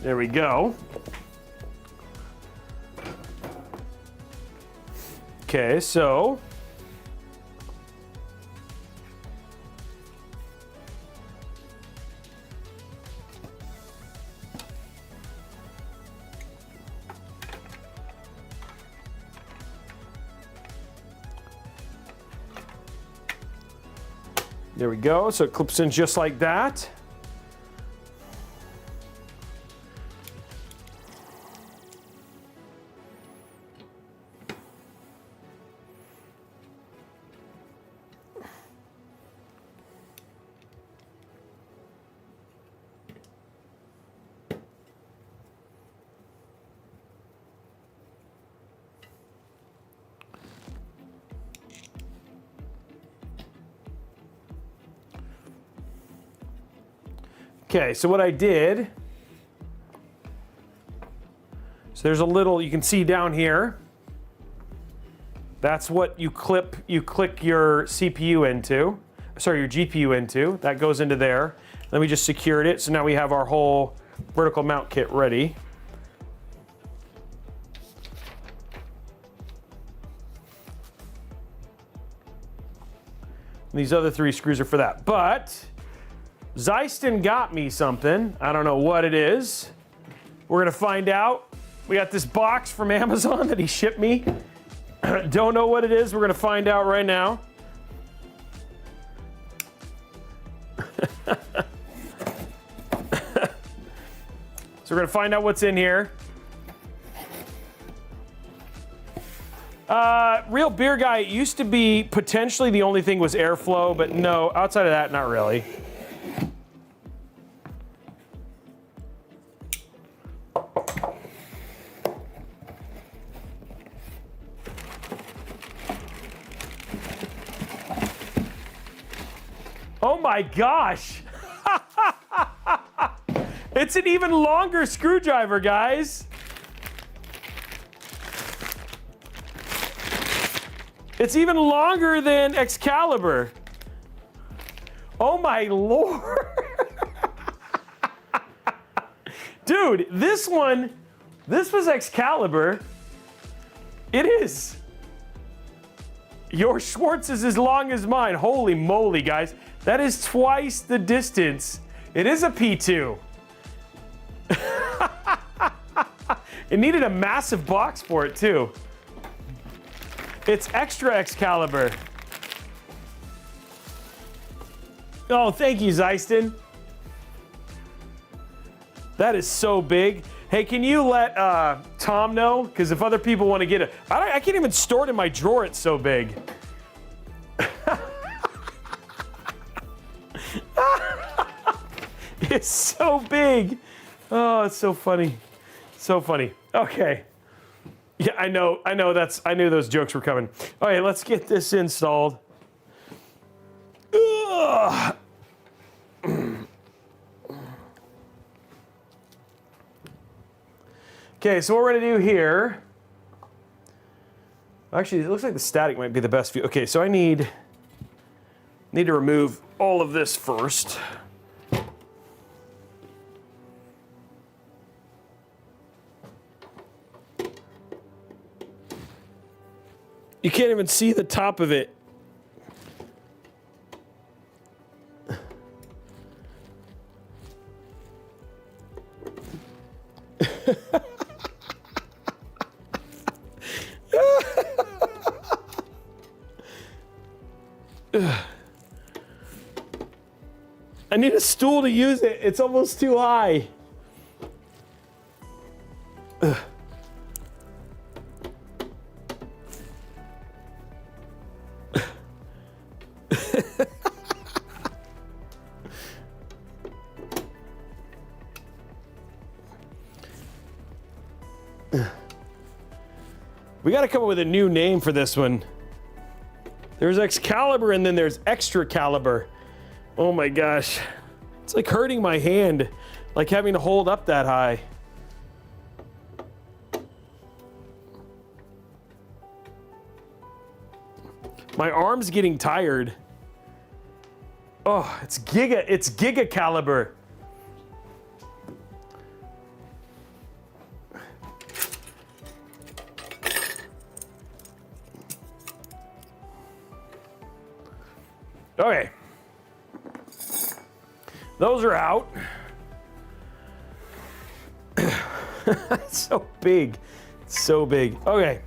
There we go. Okay, so there we go. So it clips in just like that. Okay, so what I did, so there's a little, you can see down here, that's what you click your CPU into, sorry, your GPU into. That goes into there. Then we just secured it, so now we have our whole vertical mount kit ready. And these other 3 screws are for that, but Zeiston got me something. I don't know what it is. We're gonna find out. We got this box from Amazon that he shipped me. Don't know what it is. We're gonna find out right now. So we're gonna find out what's in here. Real beer guy, it used to be potentially the only thing was airflow, but no, outside of that, not really. Oh my gosh! It's an even longer screwdriver, guys. It's even longer than Excalibur. Oh my lord. Dude, this was Excalibur. It is. Your Schwartz is as long as mine. Holy moly, guys. That is twice the distance. It is a P2. It needed a massive box for it, too. It's extra Excalibur. Oh, thank you, Zeiston. That is so big. Hey, can you let Tom know? Because if other people want to get it, I can't even store it in my drawer. It's so big. It's so big. Oh, it's so funny. So funny. Okay. Yeah, I know I knew those jokes were coming. All right, let's get this installed. Ugh. Okay, so what we're gonna do here. Actually, it looks like the static might be the best view. Okay, so I need to remove all of this first. You can't even see the top of it. I need a stool to use it. It's almost too high. We got to come up with a new name for this one. There's Excalibur and then there's Extra Caliber. Oh my gosh. It's like hurting my hand, like having to hold up that high. My arm's getting tired. Oh, it's Giga Caliber. Okay. Those are out. It's so big. It's so big. Okay.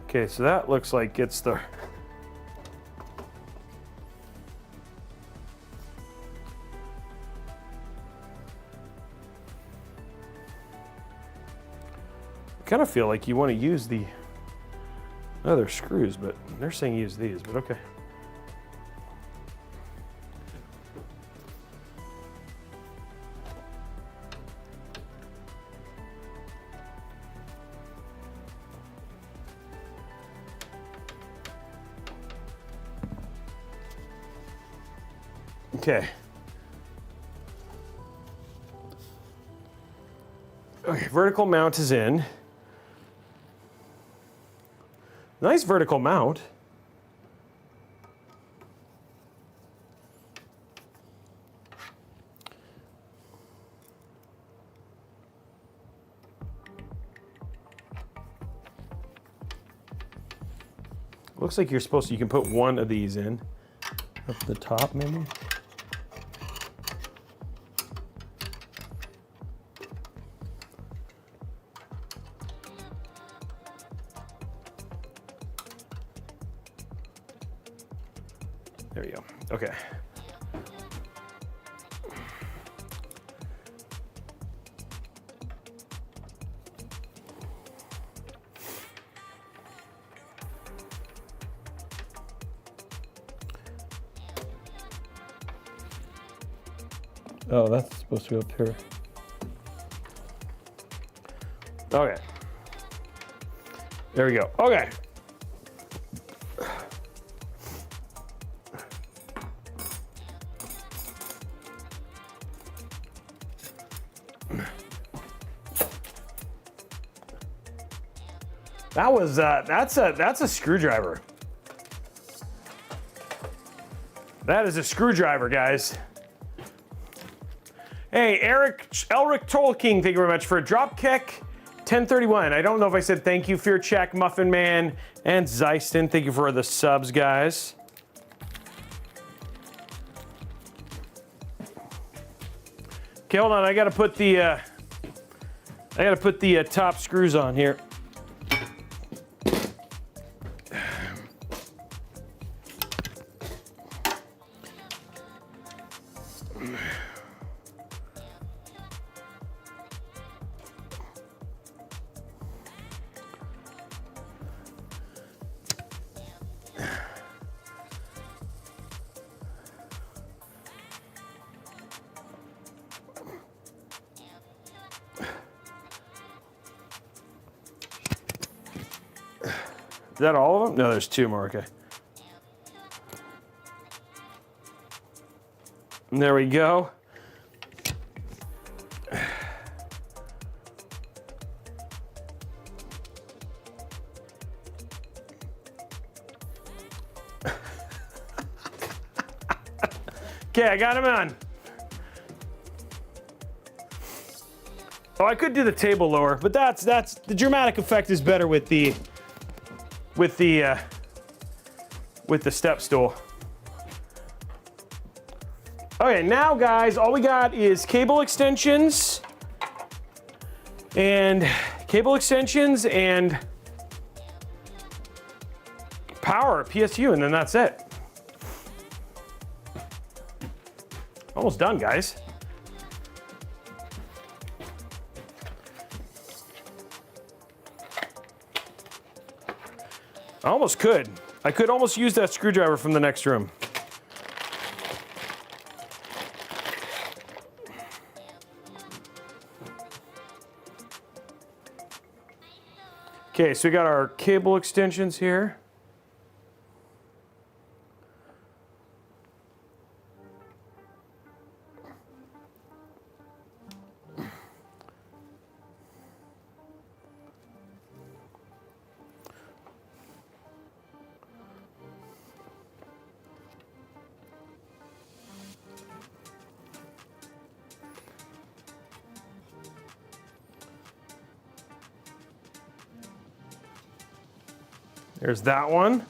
Okay, so that looks like it's the I kind of feel like you want to use the other screws, but they're saying use these, but okay. Okay. Okay, vertical mount is in. Nice vertical mount. Looks like you're supposed to, you can put one of these in up the top maybe. There you go. Okay. Oh, that's supposed to go up here. Okay. There we go. Okay. That was that's a screwdriver. That is a screwdriver, guys. Hey, Elric Tolkien, thank you very much for a Dropkick 1031. I don't know if I said thank you, Fear Check, Muffin Man, and Zeiston. Thank you for the subs, guys. Okay, hold on. I gotta put the top screws on here. Is that all of them? No, there's two more, okay. And there we go. Okay, I got him on. Oh, I could do the table lower, but that's the dramatic effect is better with the step stool. Okay, now guys, all we got is cable extensions and power, PSU, and then that's it. Almost done, guys. I almost could. I could almost use that screwdriver from the next room. Okay, so we got our cable extensions here. There's that one.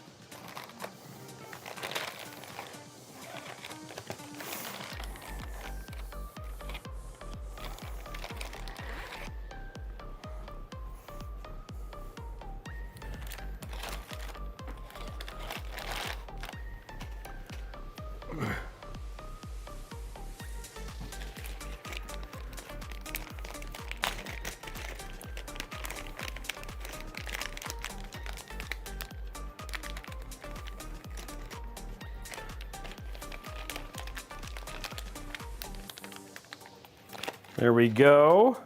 There we go.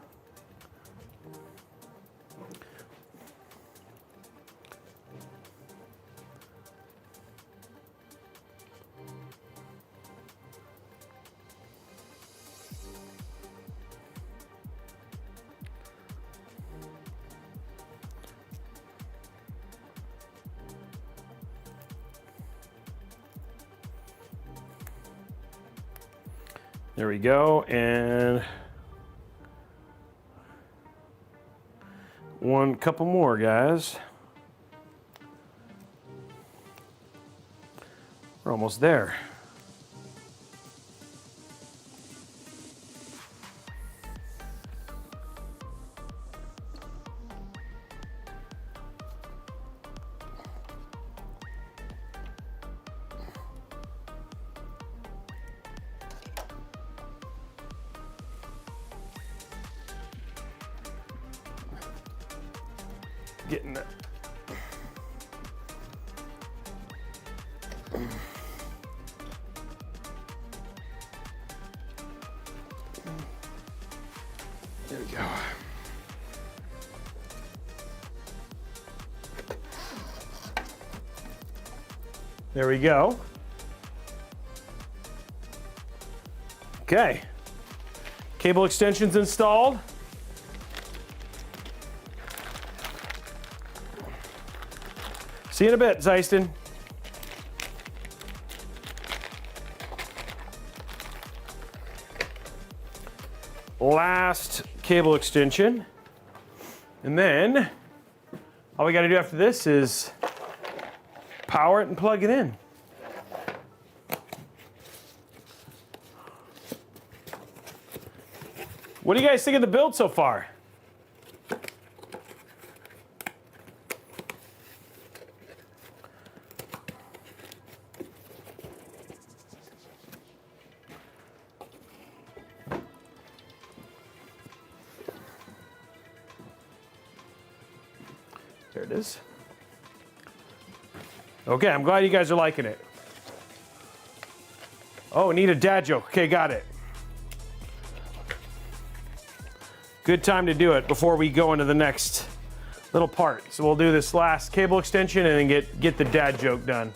There we go, and one couple more, guys. We're almost there. Getting that. There we go. There we go. Okay. Cable extensions installed. See you in a bit, Zeiston. Last cable extension. And then all we got to do after this is power it and plug it in. What do you guys think of the build so far? There it is. Okay, I'm glad you guys are liking it. Oh, need a dad joke. Okay, got it. Good time to do it before we go into the next little part. So we'll do this last cable extension and then get the dad joke done.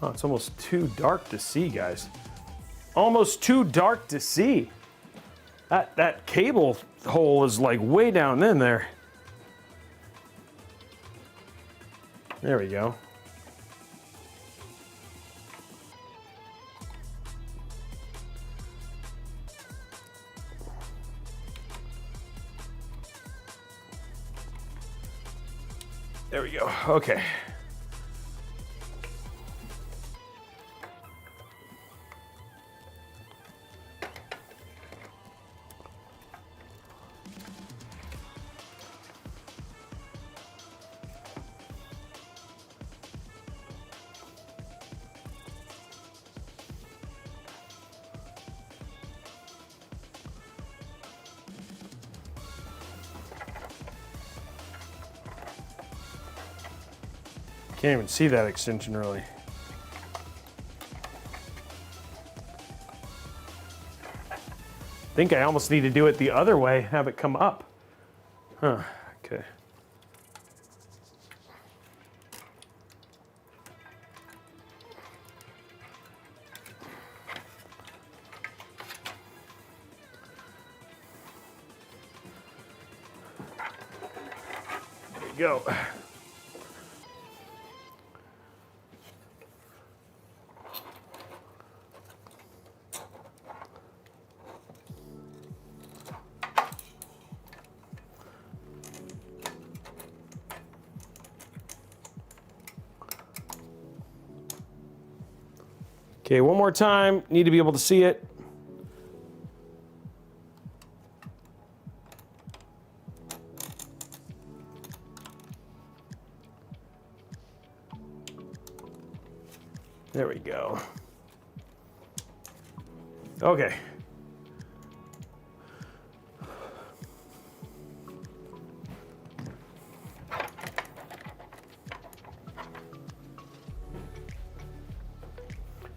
Oh, it's almost too dark to see, guys. Almost too dark to see. That cable hole is like way down in there. There we go. There we go. Okay. Can't even see that extension really. I think I almost need to do it the other way, have it come up. Huh, okay. we go. Okay, one more time. Need to be able to see it. There we go. Okay.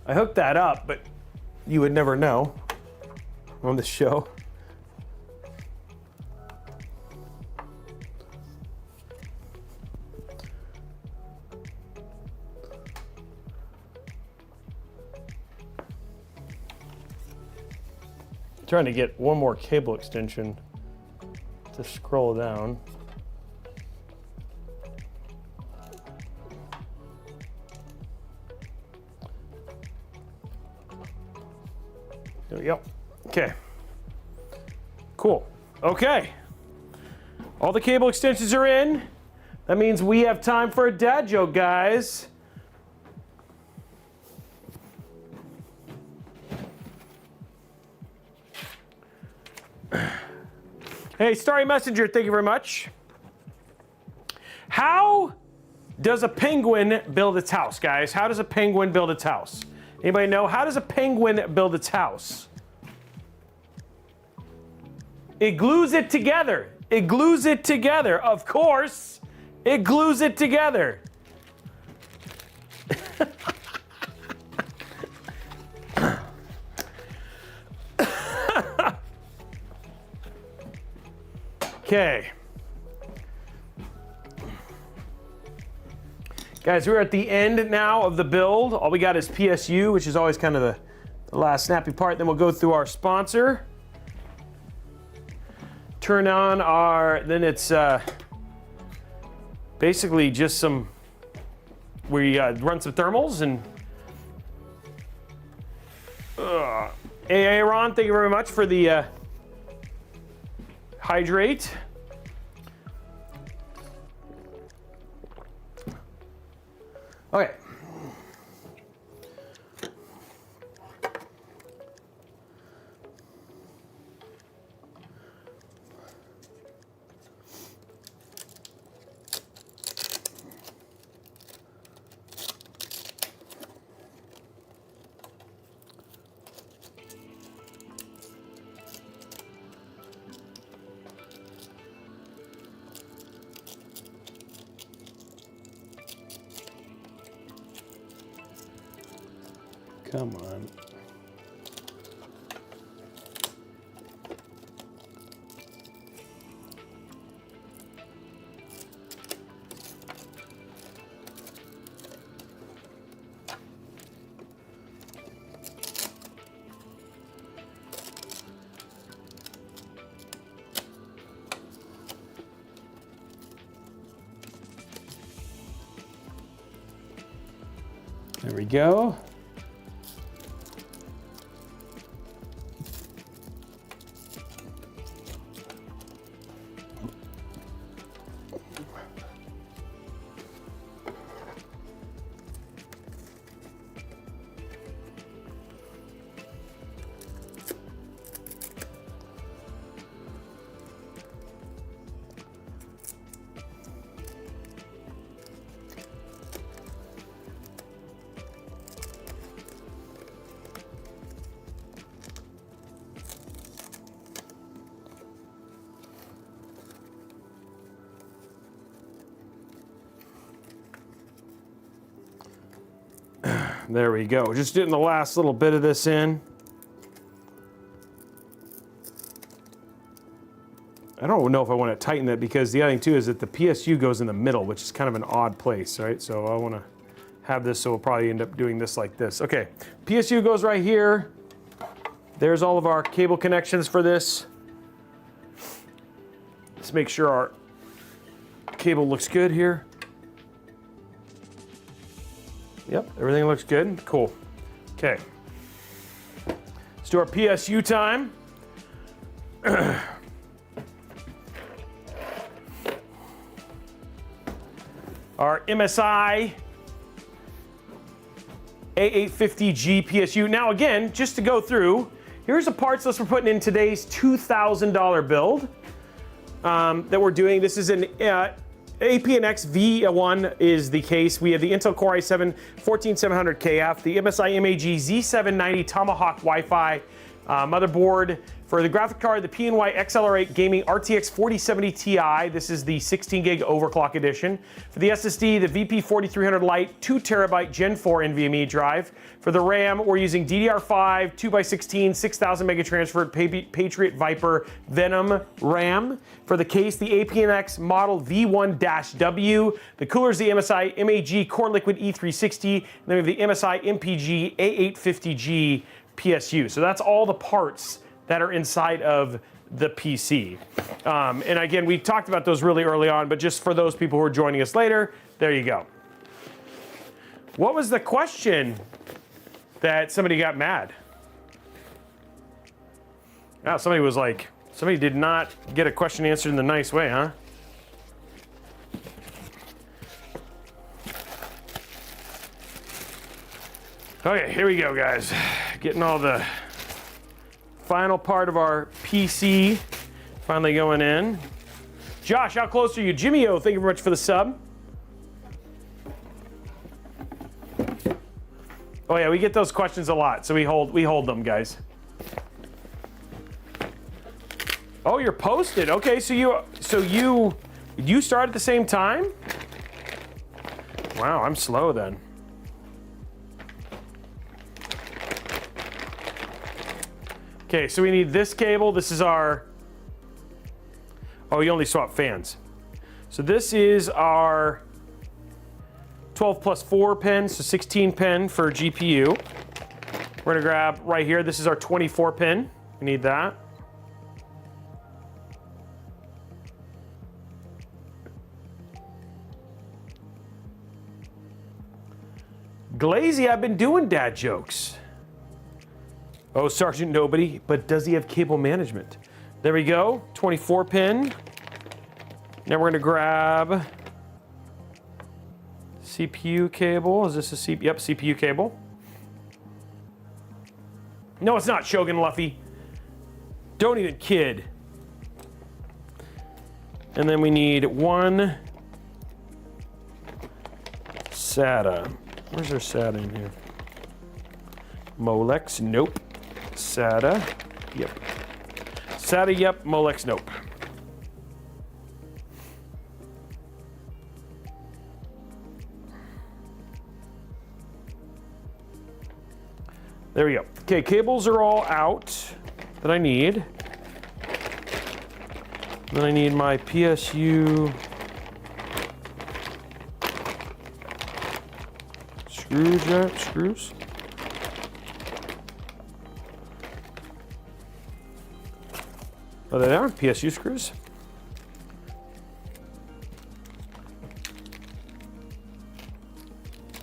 I hooked that up, but you would never know on the show. Trying to get one more cable extension to scroll down. There we go. Okay. Cool. Okay. All the cable extensions are in. That means we have time for a dad joke, guys. Hey, Starry Messenger, thank you very much. How does a penguin build its house, guys? How does a penguin build its house? Anybody know? How does a penguin build its house? It glues it together. It glues it together. Of course, it glues it together. Okay. Guys, we're at the end now of the build. All we got is PSU, which is always kind of the last snappy part. Then we'll go through our sponsor. Turn on our, then it's basically just some, we run some thermals and Aaron, thank you very much for the hydrate. Okay. Come on. There we go. There we go. Just getting the last little bit of this in. I don't know if I want to tighten that because the other thing too is that the PSU goes in the middle, which is kind of an odd place, right? So I want to have this, so we'll probably end up doing this like this. Okay, PSU goes right here. There's all of our cable connections for this. Let's make sure our cable looks good here. Yep, everything looks good. Cool. Okay. Let's do our PSU time. Our MSI A850G PSU. Now again, just to go through, here's a parts list we're putting in today's $2,000 build that we're doing. This is an APNX V1 is the case. We have the Intel Core i7 14700KF, the MSI MAG Z790 Tomahawk Wi-Fi motherboard. For the graphic card, the PNY XLR8 Gaming RTX 4070 Ti. This is the 16 gig overclock edition. For the SSD, the VP 4300 Lite 2 terabyte Gen 4 NVMe drive. For the RAM, we're using DDR5 2x16 6000 mega transferred Patriot Viper Venom RAM. For the case, the APNX model V1-W. The cooler is the MSI MAG Core Liquid E360. And then we have the MSI MPG A850G PSU. So that's all the parts that are inside of the PC. And again, we talked about those really early on, but just for those people who are joining us later, there you go. What was the question that somebody got mad? Oh, somebody was like, somebody did not get a question answered in the nice way, huh? Okay, here we go, guys. Getting all the final part of our PC finally going in. Josh, how close are you? Jimmy O, thank you very much for the sub. Oh yeah, we get those questions a lot, so we hold them, guys. Oh, you're posted. Okay, so you start at the same time? Wow, I'm slow then. Okay, so we need this cable. This is our, oh, you only swap fans. So this is our 12+4 pin, so 16 pin for GPU. We're gonna grab right here. This is our 24 pin. We need that. Glazy, I've been doing dad jokes. Oh, Sergeant Nobody, but does he have cable management? There we go, 24 pin. Now we're gonna grab CPU cable. Is this a CPU? Yep, CPU cable. No, it's not, Shogun Luffy. Don't even kid. And then we need one SATA. Where's our SATA in here? Molex, nope. SATA, yep. SATA, yep. Molex, nope. There we go. Okay, cables are all out that I need. Then I need my PSU screws. Oh, there they are, PSU screws.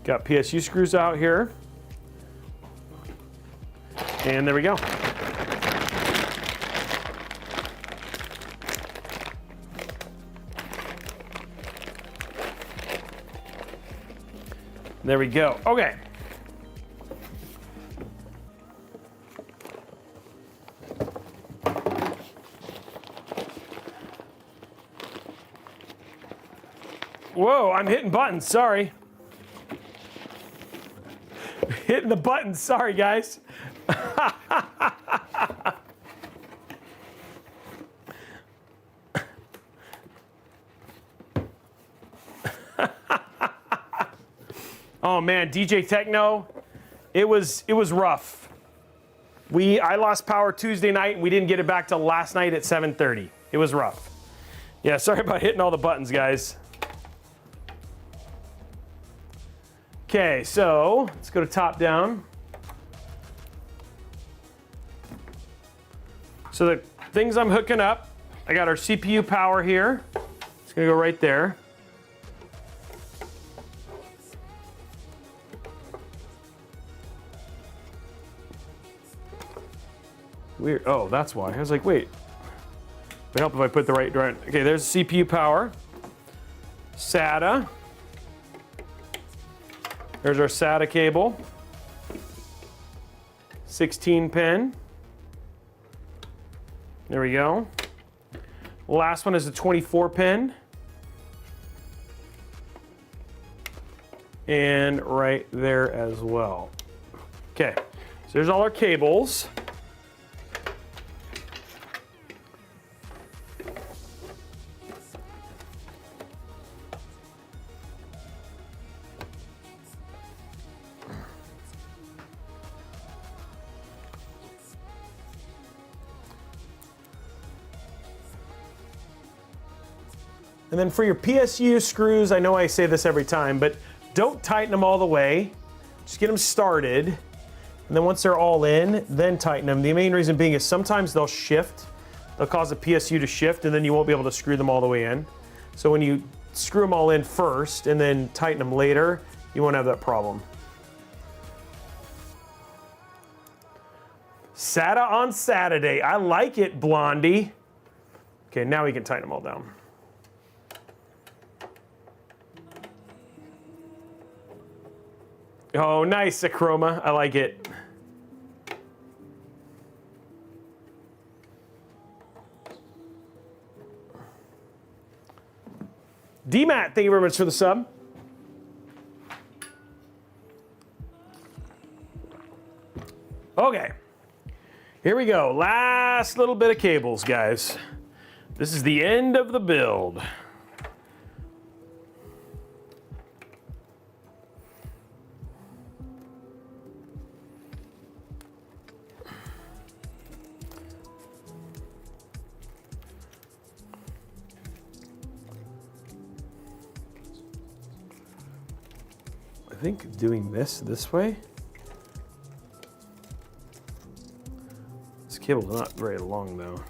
Got PSU screws out here. And there we go. There we go. Okay. Whoa, I'm hitting buttons, sorry. Hitting the buttons, sorry guys. Oh man, DJ Techno, it was rough. I lost power Tuesday night and we didn't get it back till last night at 7:30. It was rough. Yeah, sorry about hitting all the buttons, guys. Okay, so let's go to top down. So the things I'm hooking up, I got our CPU power here. It's gonna go right there. weird. Oh, that's why. I was like, wait. Would help if I put the right. Okay, there's CPU power. SATA. There's our SATA cable. 16 pin. There we go. Last one is a 24 pin. And right there as well. Okay, so there's all our cables. And then for your PSU screws, I know I say this every time, but don't tighten them all the way. Just get them started. And then once they're all in, then tighten them. The main reason being is sometimes they'll shift. They'll cause the PSU to shift and then you won't be able to screw them all the way in. So when you screw them all in first and then tighten them later, you won't have that problem. SATA on Saturday. I like it, Blondie. Okay, now we can tighten them all down. Oh, nice, Acroma. I like it. DMAT, thank you very much for the sub. Okay, here we go. Last little bit of cables, guys. This is the end of the build. I think doing this way. This cable's not very long though.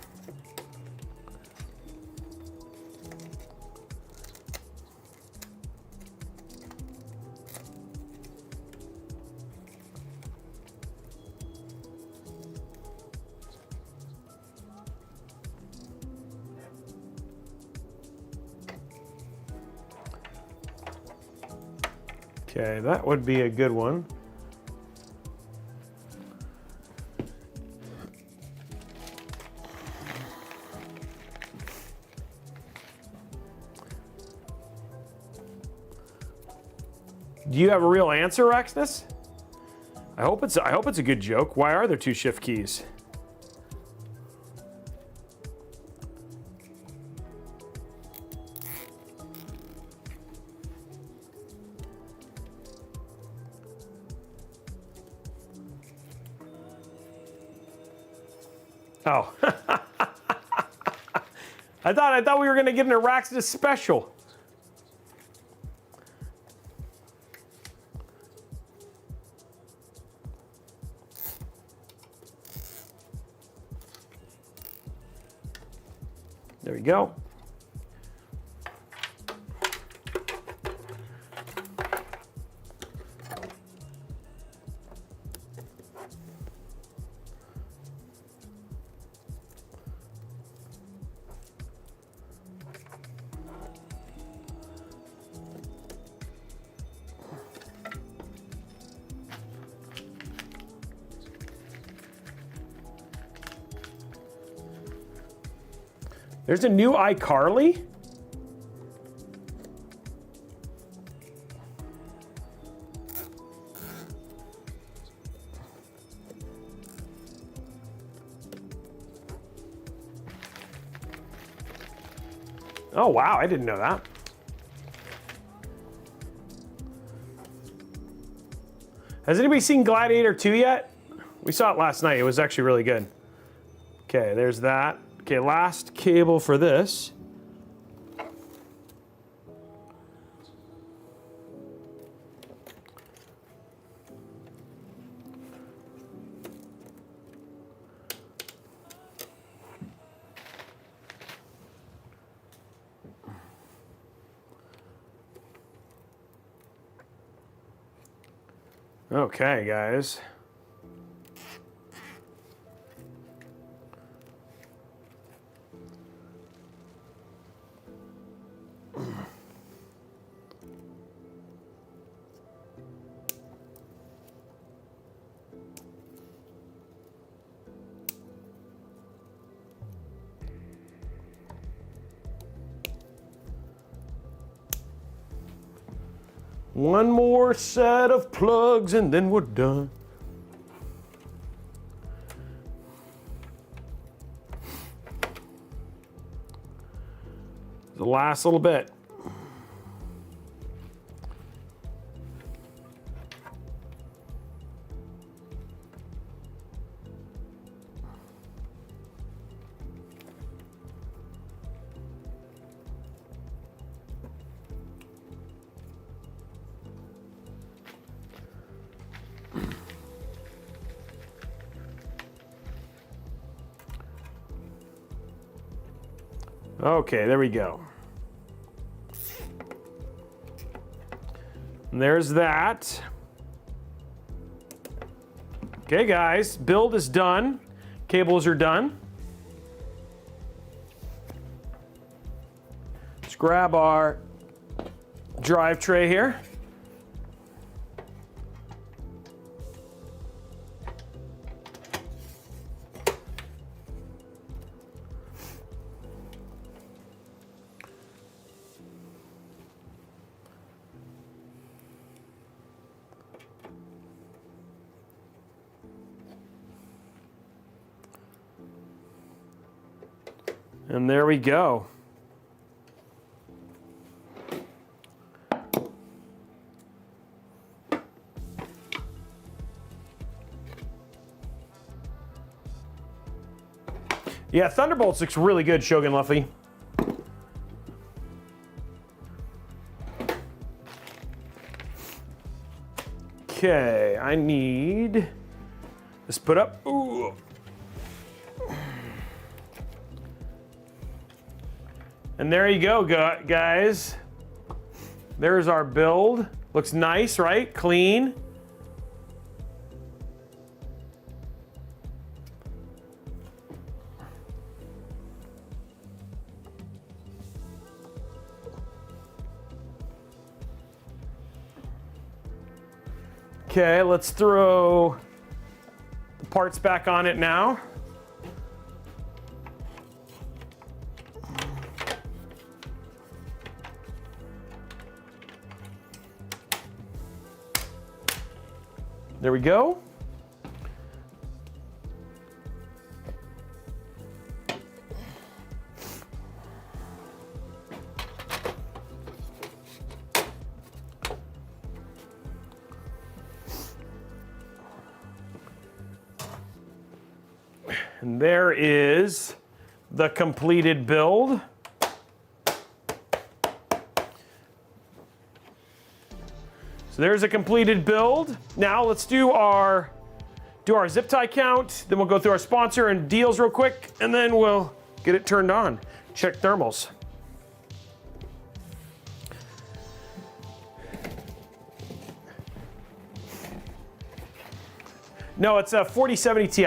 Okay, that would be a good one. Do you have a real answer, Rexness? I hope it's a good joke. Why are there two shift keys? Oh. I thought we were gonna get an Araxis special. There we go. There's a new iCarly? Oh wow, I didn't know that. Has anybody seen Gladiator 2 yet? We saw it last night. It was actually really good. Okay, there's that. Okay, last cable for this. Okay, guys. One more set of plugs and then we're done. The last little bit. Okay, there we go. And there's that. Okay, guys, build is done. Cables are done. Let's grab our drive tray here. And there we go. Yeah, Thunderbolts looks really good, Shogun Luffy. Okay, I need this put up. Ooh. And there you go, guys. There's our build. Looks nice, right? Clean. Okay, let's throw the parts back on it now. There we go. And there is the completed build. So there's a completed build. Now let's do our zip tie count. Then we'll go through our sponsor and deals real quick, and then we'll get it turned on. Check thermals. No, it's a 4070 Ti.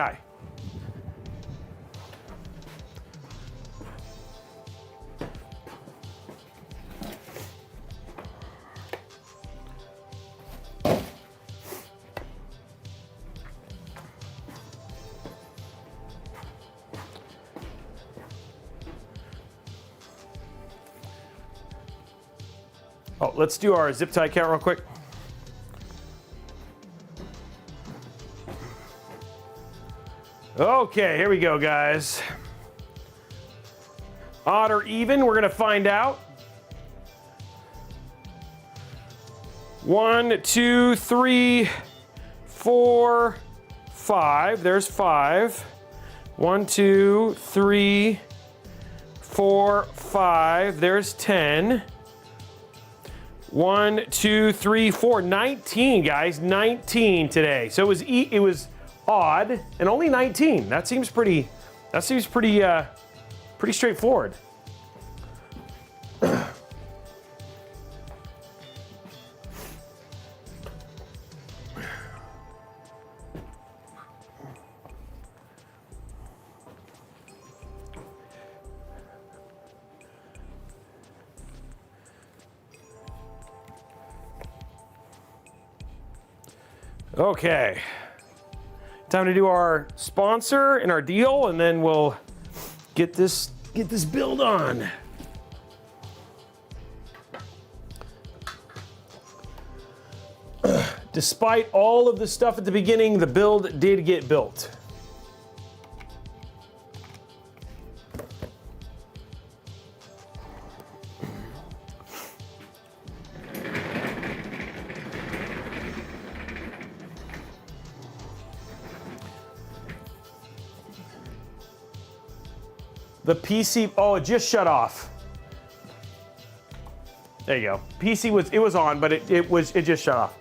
Oh, let's do our zip tie count real quick. Okay, here we go, guys. Odd or even, we're gonna find out. 1, 2, 3, 4, 5. There's 5. 1, 2, 3, 4, 5. There's 10. 1, 2, 3, 4, 19, guys, 19 today. So it was odd and only 19. That seems pretty straightforward. Okay, time to do our sponsor and our deal, and then we'll get this build on. despite all of the stuff at the beginning, the build did get built. The PC, oh, it just shut off. There you go. PC was on, but it just shut off.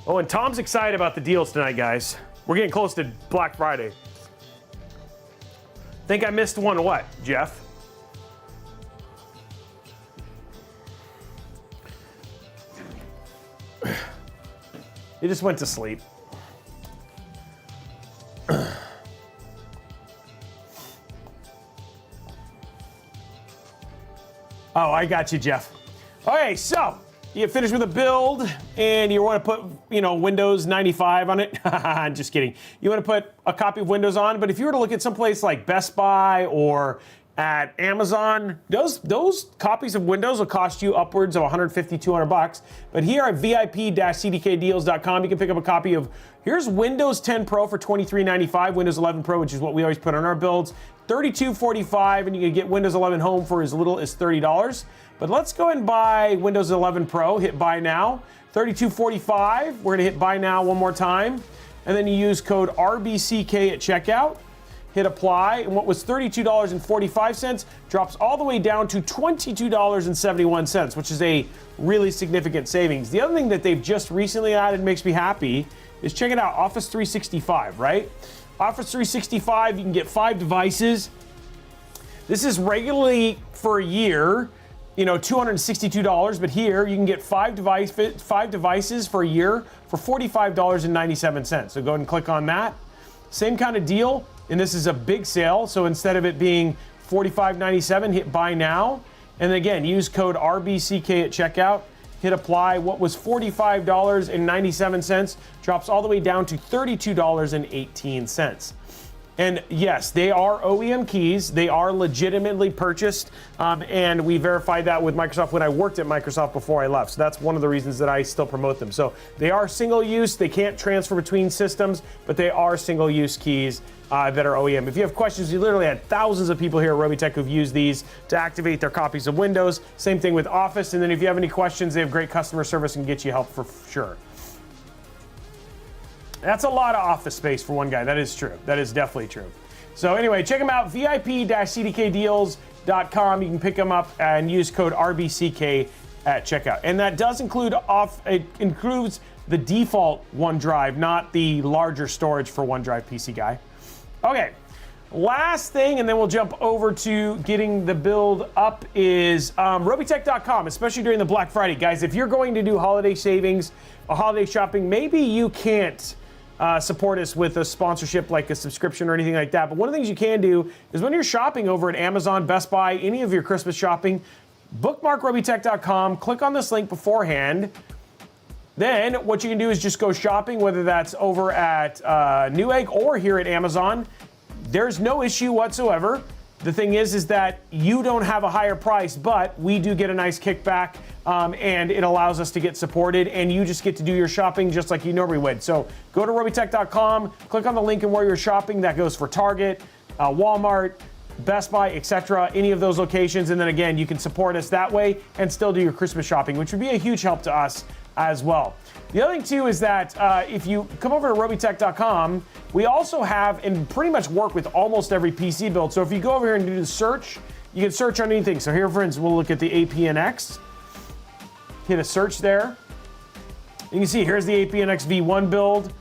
Oh, and Tom's excited about the deals tonight, guys. We're getting close to Black Friday. Think I missed one what, Jeff? He just went to sleep. Oh, I got you, Jeff. Okay, so you finished with a build and you want to put, Windows 95 on it. Just kidding. You want to put a copy of Windows on, but if you were to look at someplace like Best Buy or at Amazon, those copies of Windows will cost you upwards of $150, $200. But here at VIP-CDKdeals.com, you can pick up a copy of, here's Windows 10 Pro for $23.95, Windows 11 Pro, which is what we always put on our builds, $32.45, and you can get Windows 11 Home for as little as $30. But let's go and buy Windows 11 Pro, hit buy now, $32.45. We're gonna hit buy now one more time. And then you use code RBCK at checkout. Hit apply, and what was $32.45 drops all the way down to $22.71, which is a really significant savings. The other thing that they've just recently added makes me happy is check it out, Office 365, right? Office 365, you can get 5 devices. This is regularly for a year, $262, but here you can get 5 devices for a year for $45.97. So go ahead and click on that. Same kind of deal. And this is a big sale, so instead of it being $45.97, hit buy now. And again, use code RBCK at checkout, hit apply. What was $45.97 drops all the way down to $32.18. And yes, they are OEM keys. They are legitimately purchased, and we verified that with Microsoft when I worked at Microsoft before I left. So that's one of the reasons that I still promote them. So they are single use. They can't transfer between systems, but they are single use keys that are OEM. If you have questions, you literally had thousands of people here at Robeytech who've used these to activate their copies of Windows. Same thing with Office. And then if you have any questions, they have great customer service and get you help for sure. That's a lot of office space for one guy. That is true. That is definitely true. So anyway, check them out, VIP-CDKdeals.com. You can pick them up and use code RBCK at checkout. And that does include it includes the default OneDrive, not the larger storage for OneDrive PC guy. Okay, last thing, and then we'll jump over to getting the build up is Robeytech.com, especially during the Black Friday. Guys, if you're going to do holiday savings, holiday shopping, maybe you can't support us with a sponsorship like a subscription or anything like that. But one of the things you can do is when you're shopping over at Amazon, Best Buy, any of your Christmas shopping, bookmark Robeytech.com, click on this link beforehand. Then what you can do is just go shopping, whether that's over at Newegg or here at Amazon. There's no issue whatsoever. The thing is that you don't have a higher price, but we do get a nice kickback, and it allows us to get supported, and you just get to do your shopping just like you normally would. So go to Robeytech.com, click on the link and where you're shopping. That goes for Target, Walmart, Best Buy, etc., any of those locations. And then again, you can support us that way and still do your Christmas shopping, which would be a huge help to us as well. The other thing too is that if you come over to Robeytech.com, we also have and pretty much work with almost every PC build. So if you go over here and do the search, you can search on anything. So here, for instance, we'll look at the APNX. Hit a search there. You can see here's the APNX V1 build,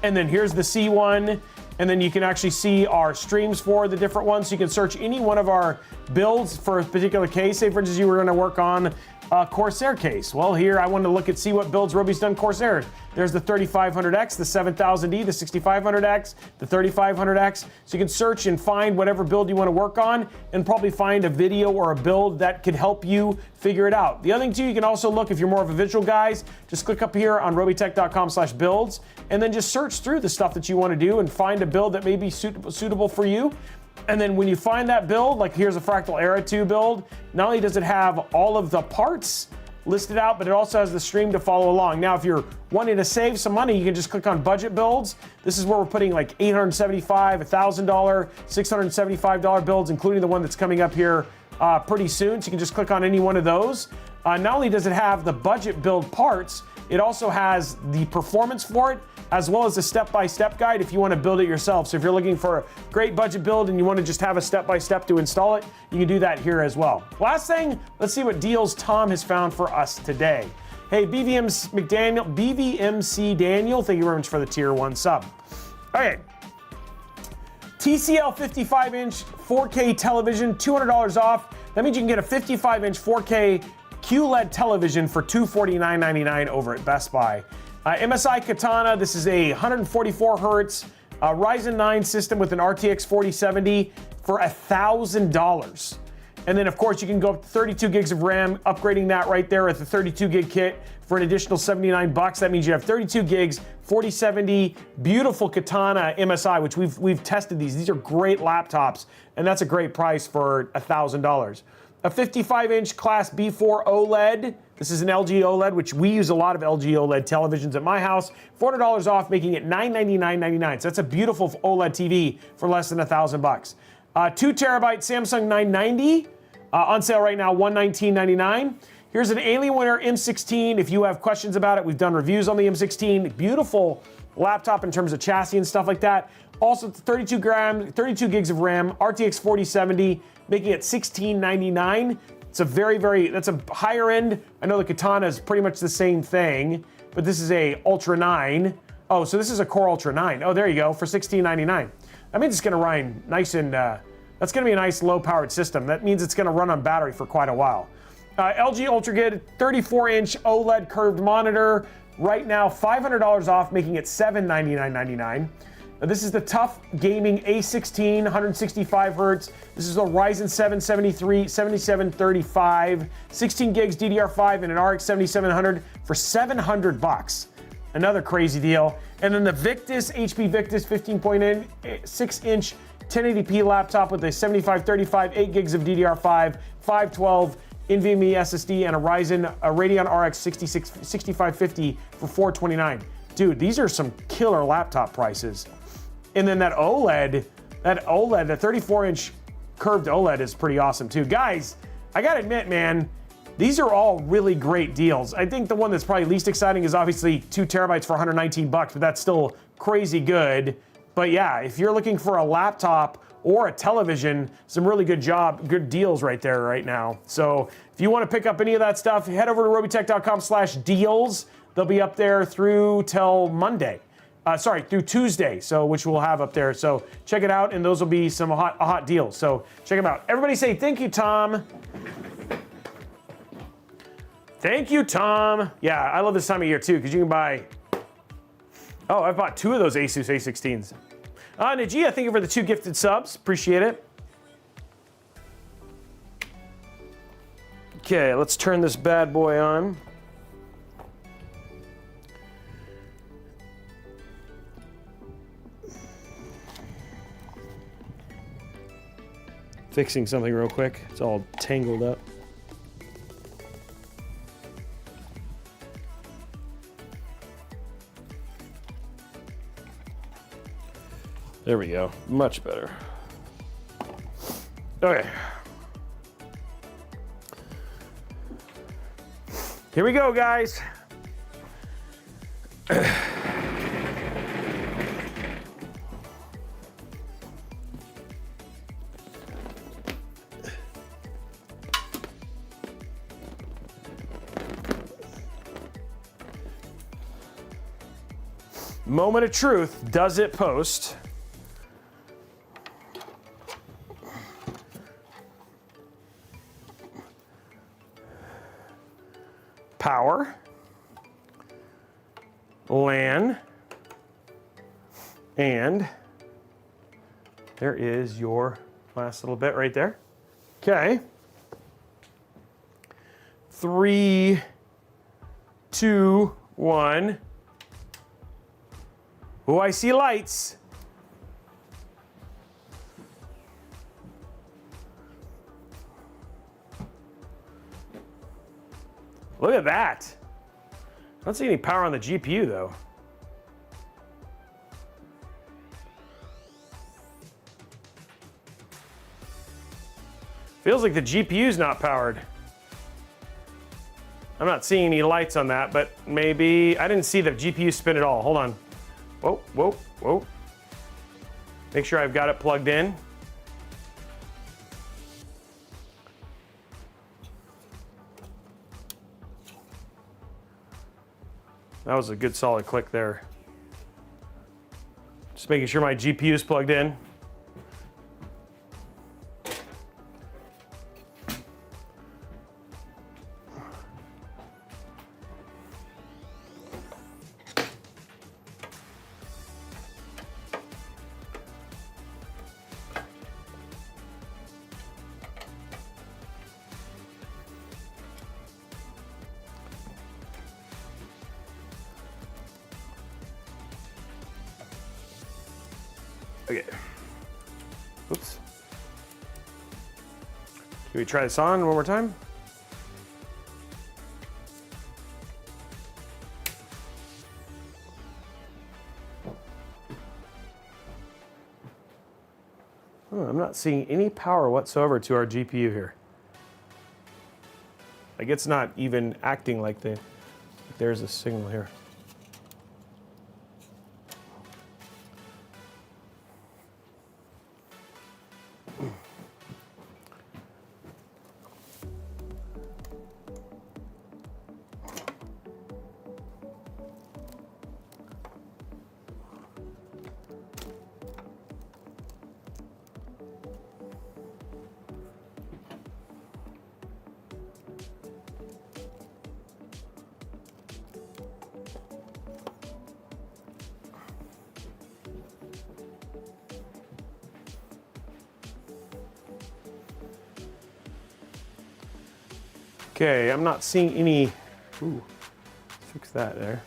and then here's the C1, and then you can actually see our streams for the different ones. So you can search any one of our builds for a particular case. Say, for instance, you were going to work on a Corsair case. Well, here I wanted to look at see what builds Robey's done Corsair. There's the 3500X, the 7000D, the 6500X, the 3500X. So you can search and find whatever build you want to work on and probably find a video or a build that could help you figure it out. The other thing too, you can also look if you're more of a visual guys, just click up here on Robeytech.com/builds and then just search through the stuff that you want to do and find a build that may be suitable for you. And then when you find that build, like here's a Fractal Era 2 build, not only does it have all of the parts listed out, but it also has the stream to follow along. Now, if you're wanting to save some money, you can just click on budget builds. This is where we're putting like $875, $1,000, $675 builds, including the one that's coming up here pretty soon. So you can just click on any one of those. Not only does it have the budget build parts, it also has the performance for it, as well as a step-by-step guide if you want to build it yourself. So if you're looking for a great budget build and you want to just have a step-by-step to install it, you can do that here as well. Last thing, let's see what deals Tom has found for us today. Hey, BVMC Daniel, thank you very much for the tier 1 sub. Okay. TCL 55-inch 4K television, $200 off. That means you can get a 55-inch 4K QLED television for $249.99 over at Best Buy. MSI Katana, this is a 144 hertz Ryzen 9 system with an RTX 4070 for $1,000. And then, of course, you can go up to 32 gigs of RAM, upgrading that right there with the 32 gig kit for an additional $79. That means you have 32 gigs, 4070, beautiful Katana MSI, which we've tested these. These are great laptops, and that's a great price for $1,000. A 55-inch Class B4 OLED. This is an LG OLED, which we use a lot of LG OLED televisions at my house. $400 off, making it $999.99. So that's a beautiful OLED TV for less than $1,000. 2 terabyte Samsung 990 on sale right now, $119.99. Here's an Alienware M16. If you have questions about it, we've done reviews on the M16. Beautiful laptop in terms of chassis and stuff like that. Also 32 gigs of RAM, RTX 4070, making it $1699. It's a that's a higher end. I know the Katana is pretty much the same thing, but this is a Ultra 9. Oh, so this is a Core Ultra 9. Oh, there you go, for $1699. That means it's gonna run nice and, that's gonna be a nice low-powered system. That means it's gonna run on battery for quite a while. LG UltraGood 34-inch OLED curved monitor. Right now, $500 off, making it $799.99. Now, this is the Tough Gaming A16, 165 hertz. This is a Ryzen 7 7735, 16 gigs DDR5 and an RX 7700 for $700. Another crazy deal. And then the Victus, HP Victus 15.6-inch 1080p laptop with a 7535, 8 gigs of DDR5, 512 NVMe SSD, and a Radeon RX 6550 for $429. Dude, these are some killer laptop prices. And then that OLED, the 34-inch curved OLED is pretty awesome too. Guys, I gotta admit, man, these are all really great deals. I think the one that's probably least exciting is obviously 2 terabytes for $119, but that's still crazy good. But yeah, if you're looking for a laptop or a television, some really good deals right there right now. So if you want to pick up any of that stuff, head over to robeytech.com/deals. They'll be up there through till Monday. Through Tuesday, so which we'll have up there. So check it out, and those will be some hot deals. So check them out. Everybody say thank you, Tom. Thank you, Tom. Yeah, I love this time of year too, because you can buy. Oh, I've bought 2 of those Asus A16s. Najia, thank you for the 2 gifted subs. Appreciate it. Okay, let's turn this bad boy on. Fixing something real quick. It's all tangled up. There we go. Much better. Okay. Here we go, guys. Moment of truth, does it post? Power, LAN, and there is your last little bit right there. Okay. 3, 2, 1. Oh, I see lights. Look at that. I don't see any power on the GPU though. Feels like the GPU's not powered. I'm not seeing any lights on that, but maybe, I didn't see the GPU spin at all. Hold on. Whoa, whoa, whoa. Make sure I've got it plugged in. That was a good solid click there. Just making sure my GPU is plugged in. Okay. Oops. Can we try this on one more time? Oh, I'm not seeing any power whatsoever to our GPU here. Like it's not even acting like there's a signal here. Okay, I'm not seeing any. Ooh, fix that there.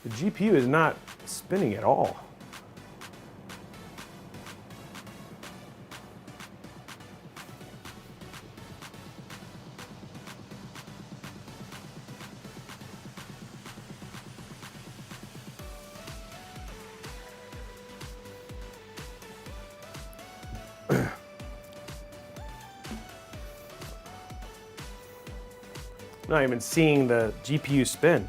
The GPU is not spinning at all. Not even seeing the GPU spin.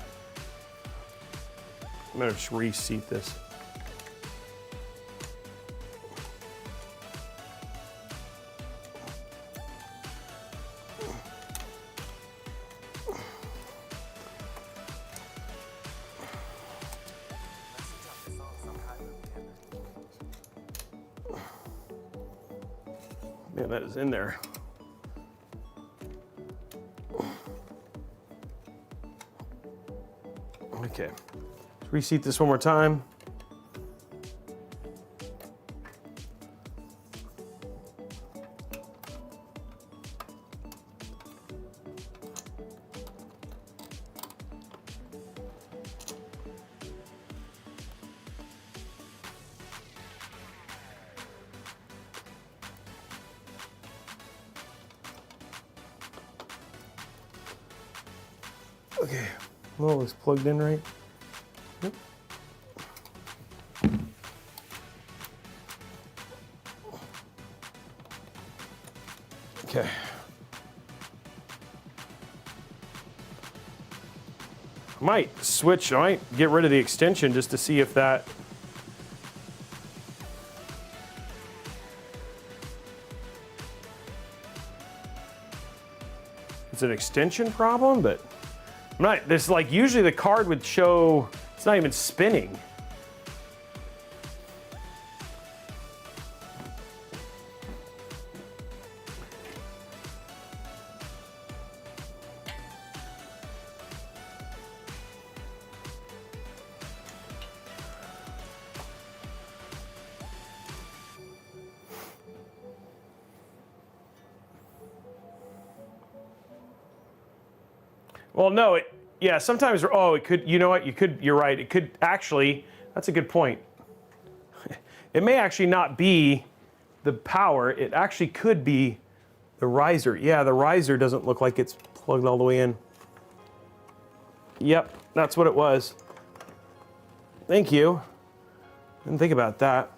I'm gonna just reseat this. Man, that is in there. Okay, let's reseat this one more time. Okay, well, it's plugged in right. Yep. Okay. I might get rid of the extension just to see if that. It's an extension problem, but I'm not, this like usually the card would show, it's not even spinning. Well, no, yeah, sometimes, oh, it could, you know what, you're right. It could actually, That's a good point. It may actually not be the power. It actually could be the riser. Yeah, the riser doesn't look like it's plugged all the way in. Yep, that's what it was. Thank you. Didn't think about that.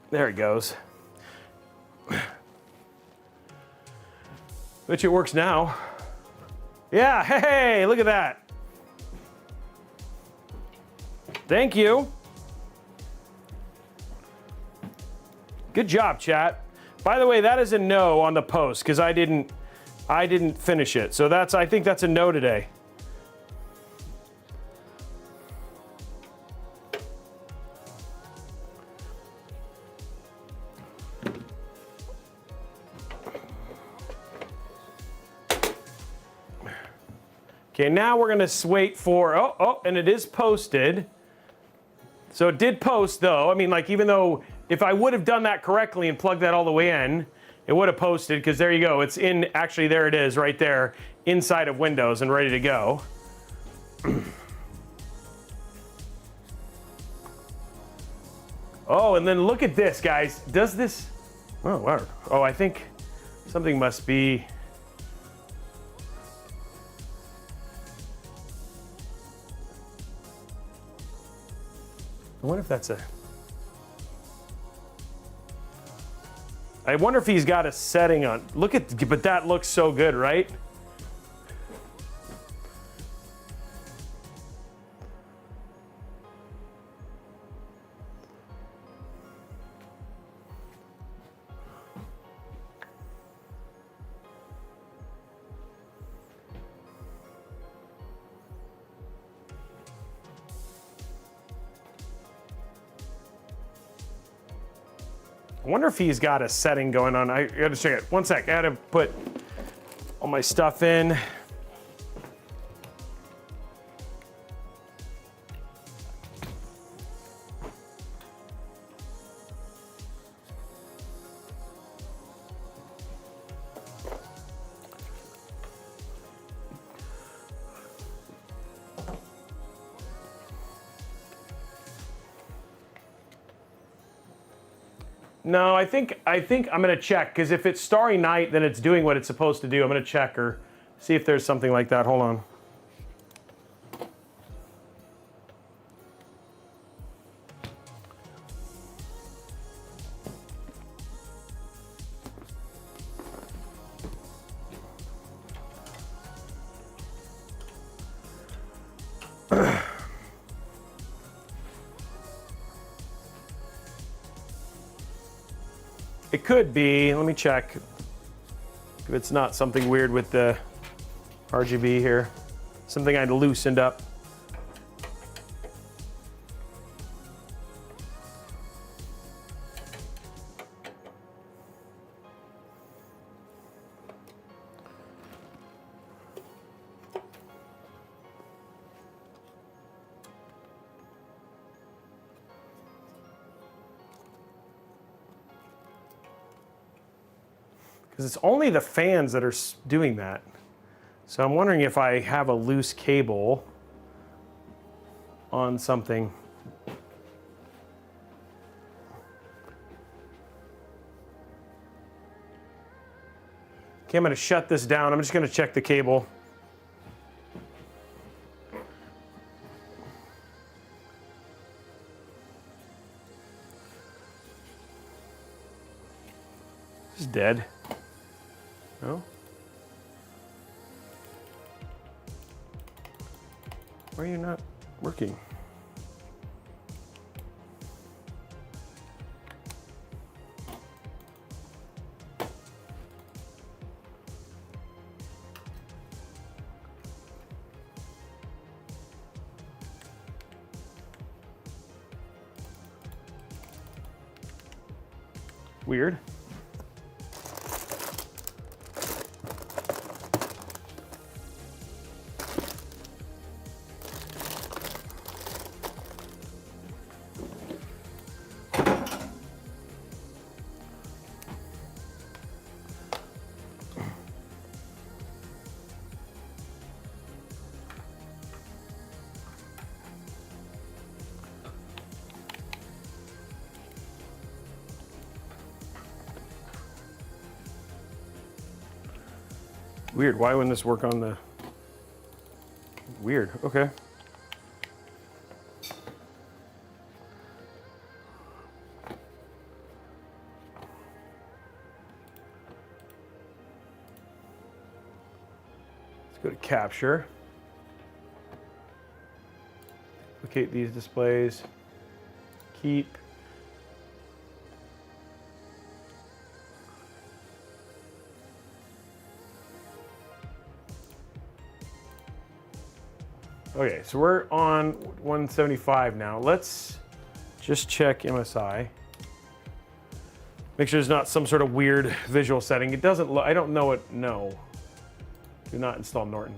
There it goes. Bet you it works now. Yeah, hey, look at that. Thank you. Good job, chat. By the way, that is a no on the post because I didn't finish it. So I think that's a no today. Okay, now we're gonna wait for, and it is posted. So it did post though. I mean, like, even though if I would have done that correctly and plugged that all the way in, it would have posted, because there you go. It's in, actually there it is right there inside of Windows and ready to go. Oh, and then look at this, guys. Does this, oh, wow. Oh, I think something must be, I wonder if that's a, I wonder if he's got a setting on, look at, but that looks so good, right? I wonder if he's got a setting going on. I gotta check it. One sec, I gotta put all my stuff in. No, I think I'm gonna check, because if it's Starry Night, then it's doing what it's supposed to do. I'm gonna check or see if there's something like that. Hold on. It could be, let me check if it's not something weird with the RGB here. Something I loosened up. Because it's only the fans that are doing that. So I'm wondering if I have a loose cable on something. Okay, I'm gonna shut this down. I'm just gonna check the cable. This is dead. No? Why are you not working? Weird. Weird. Why wouldn't this work on the... Weird. Okay. Let's go to capture. Duplicate these displays. Keep. Okay, so we're on 175 now. Let's just check MSI. Make sure there's not some sort of weird visual setting. It doesn't look, I don't know it, no. Do not install Norton.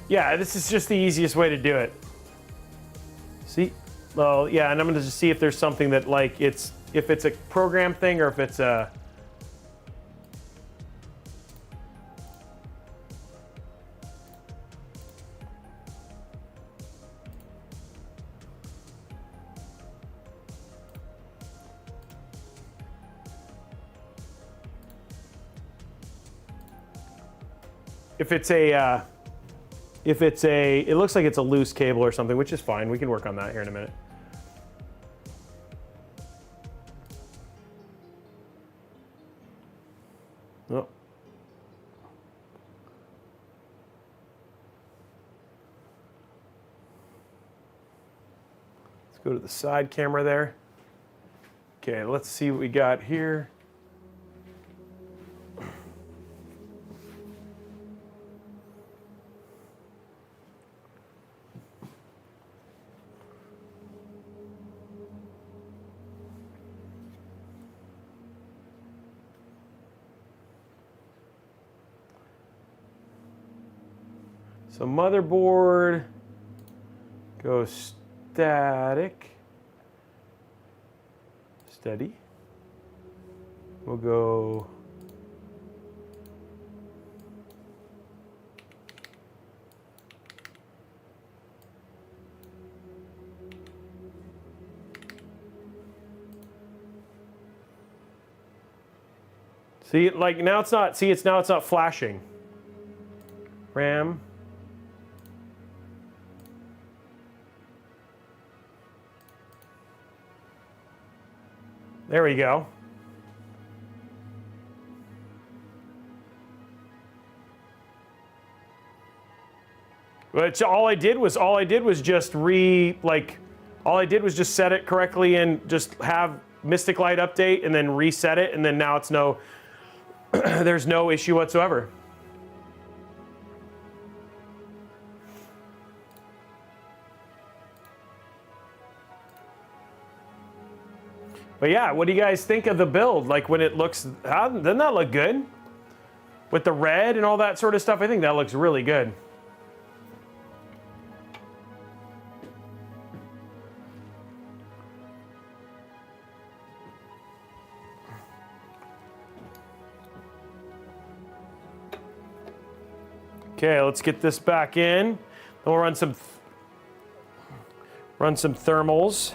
Yeah, this is just the easiest way to do it. See? Well, yeah, and I'm gonna just see if there's something that like if it's a program thing or if it's a... it looks like it's a loose cable or something, which is fine. We can work on that here in a minute. Oh. Let's go to the side camera there. Okay, let's see what we got here. So motherboard, go static, steady. We'll go see, like now it's not, see, it's not flashing. RAM. There we go. Which all I did was just just set it correctly and just have Mystic Light update and then reset it, and then now it's no there's no issue whatsoever. But yeah, what do you guys think of the build? Like when it looks, doesn't that look good? With the red and all that sort of stuff, I think that looks really good. Okay, let's get this back in. Then we'll run some thermals.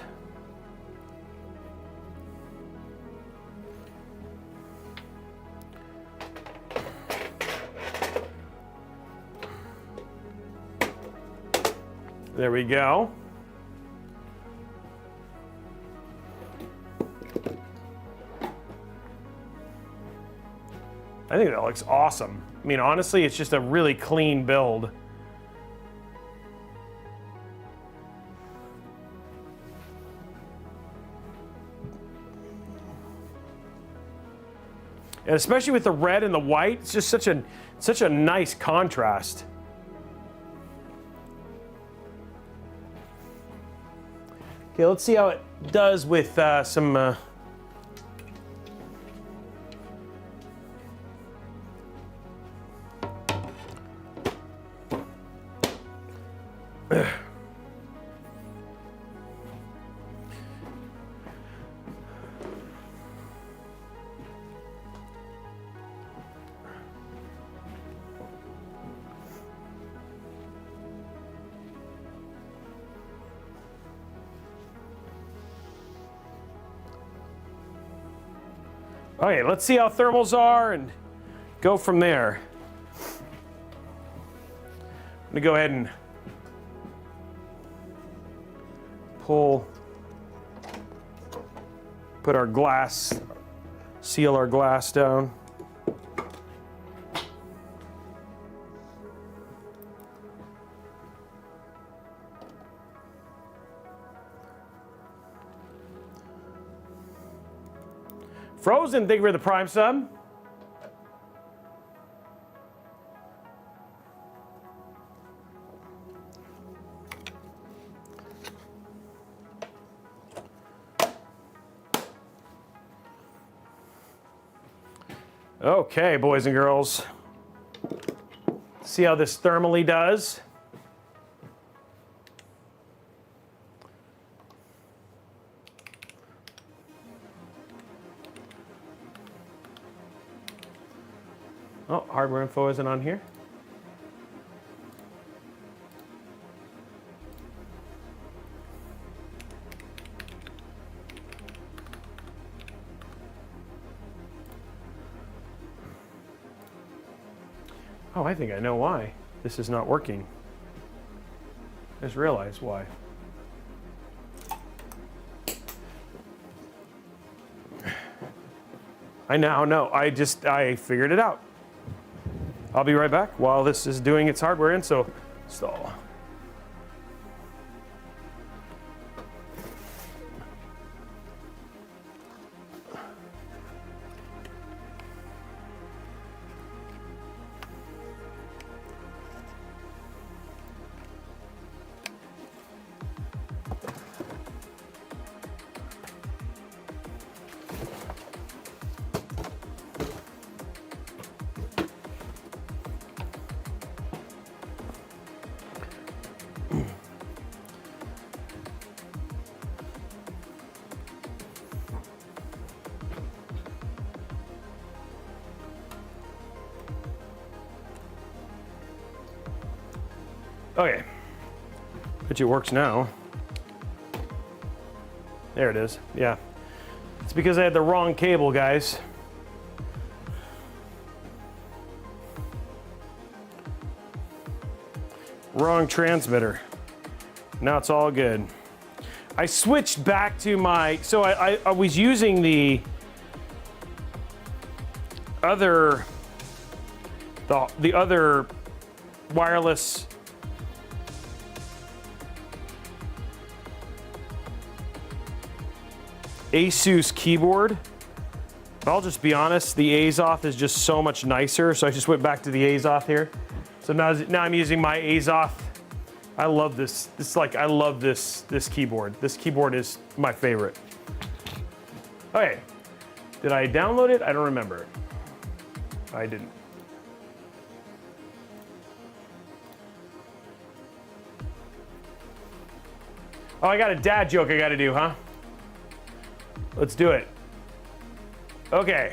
There we go. I think that looks awesome. I mean, honestly, it's just a really clean build. And especially with the red and the white, it's just such a nice contrast. Okay, let's see how it does with some Okay, let's see how thermals are and go from there. I'm gonna go ahead and put our glass, seal our glass down. Frozen, thank you for the Prime sub. Okay, boys and girls. See how this thermally does. Oh, hardware info isn't on here. Oh, I think I know why this is not working. I just realized why. I now know. I figured it out. I'll be right back while this is doing its hardware install. Okay, bet you it works now. There it is, yeah. It's because I had the wrong cable, guys. Wrong transmitter. Now it's all good. I switched back to my, so I was using the other wireless ASUS keyboard. I'll just be honest, the Azoth is just so much nicer, so I just went back to the Azoth here. So now I'm using my Azoth. I love this. I love this keyboard. This keyboard is my favorite. Okay, did I download it? I don't remember. I didn't. Oh, I got a dad joke I gotta do, huh? Let's do it. Okay.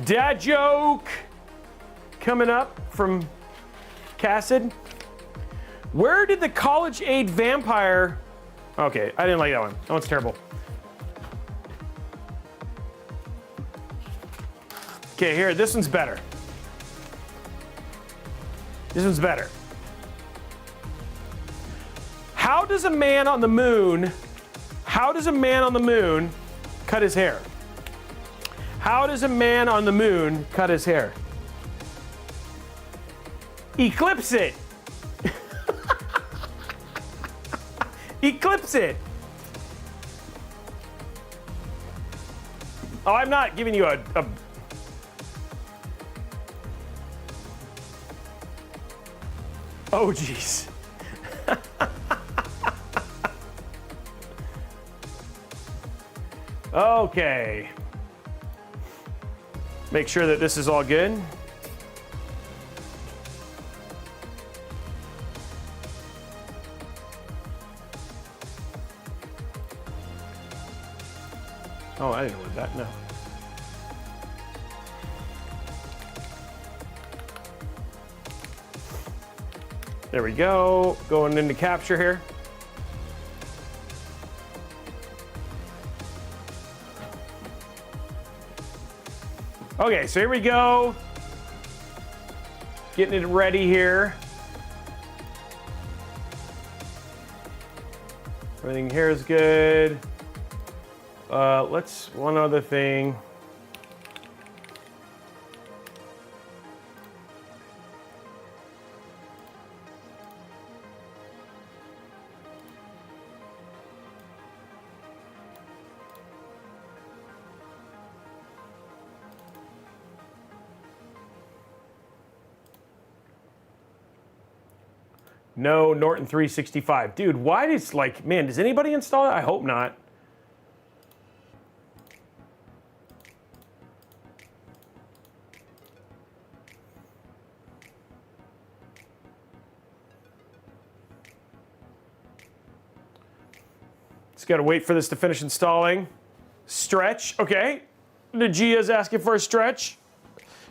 Dad joke coming up from Cassid. Where did the college-age vampire... Okay, I didn't like that one. That one's terrible. Okay, here, this one's better. This one's better. How does a man on the moon cut his hair? How does a man on the moon cut his hair? Eclipse it. Eclipse it. Oh, I'm not giving you a oh, geez. Okay. Make sure that this is all good. Oh, I didn't want that, no. There we go, going into capture here. Okay, so here we go. Getting it ready here. Everything here is good. One other thing. No, Norton 365. Dude, why does, like, man, does anybody install it? I hope not. Just gotta wait for this to finish installing. Stretch, okay. Nagia's asking for a stretch.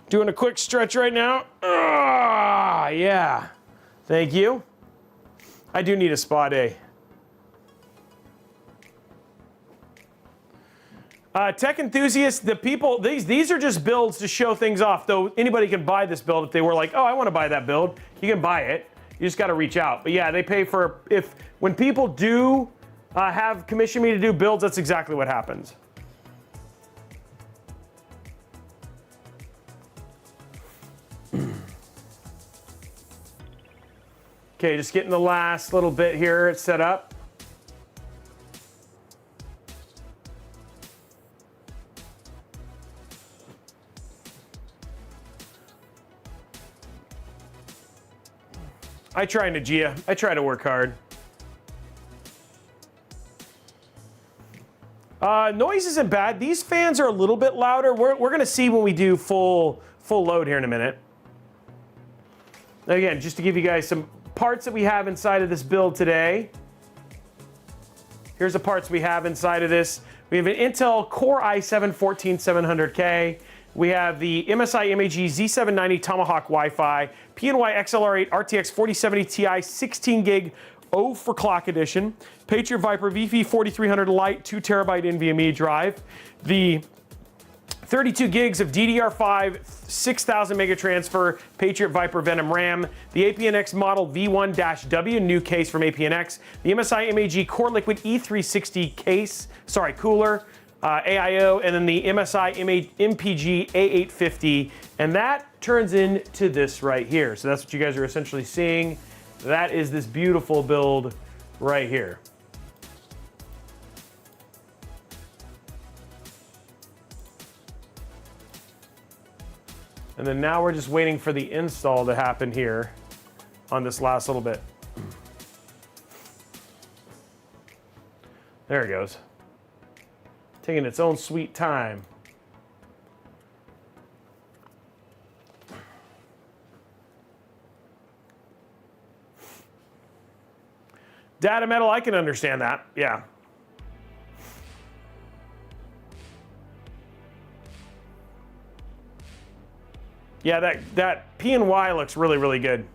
Doing a quick stretch right now. Ah, yeah. Thank you. I do need a spa day. Tech enthusiasts, the people, these are just builds to show things off, though anybody can buy this build if they were like, oh, I want to buy that build. You can buy it. You just got to reach out. But yeah, they pay for, when people do have commissioned me to do builds, that's exactly what happens. Okay, just getting the last little bit here set up. I try, Nagia. I try to work hard. Noise isn't bad. These fans are a little bit louder. We're going to see when we do full load here in a minute. Again, just to give you guys some parts that we have inside of this build today. Here's the parts we have inside of this. We have an Intel Core i7-14700K. We have the MSI MAG Z790 Tomahawk Wi-Fi, PNY XLR8 RTX 4070 Ti 16 gig O for clock edition, Patriot Viper VP4300 Lite 2 terabyte NVMe drive, the 32 gigs of DDR5 6000 mega transfer Patriot Viper Venom RAM, the APNX model V1-W new case from APNX, the MSI MAG Core Liquid E360 case, cooler, AIO, and then the MSI MPG A850, and that turns into this right here. So that's what you guys are essentially seeing. That is this beautiful build right here. And then now we're just waiting for the install to happen here on this last little bit. There it goes. Taking its own sweet time. Data metal, I can understand that, yeah. Yeah, that PNY looks really, really good.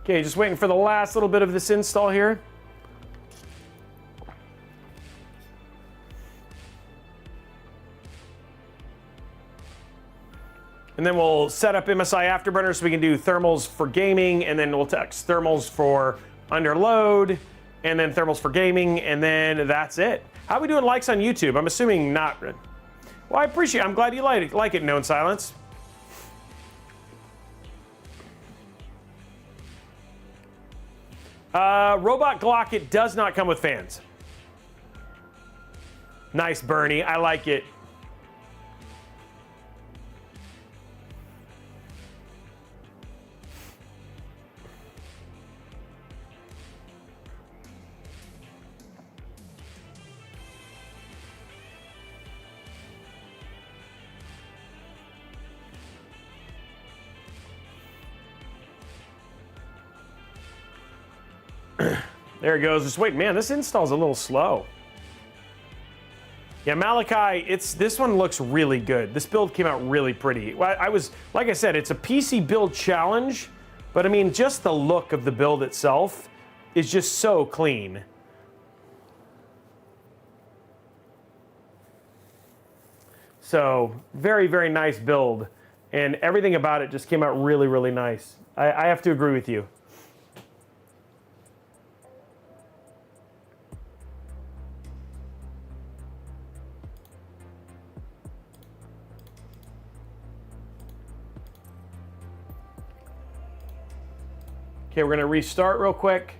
Okay, just waiting for the last little bit of this install here. And then we'll set up MSI Afterburner so we can do thermals for gaming, and then we'll text thermals for under load, and then thermals for gaming, and then that's it. How are we doing likes on YouTube? I'm assuming not. Well, I appreciate it. I'm glad you like it, Known Silence. Robot Glock, it does not come with fans. Nice, Bernie. I like it. There it goes. Just wait, man, this install's a little slow. Yeah, Malachi, this one looks really good. This build came out really pretty. I was, like I said, it's a PC build challenge, but I mean, just the look of the build itself is just so clean. So, very, very nice build. And everything about it just came out really, really nice. I have to agree with you. Okay, we're gonna restart real quick.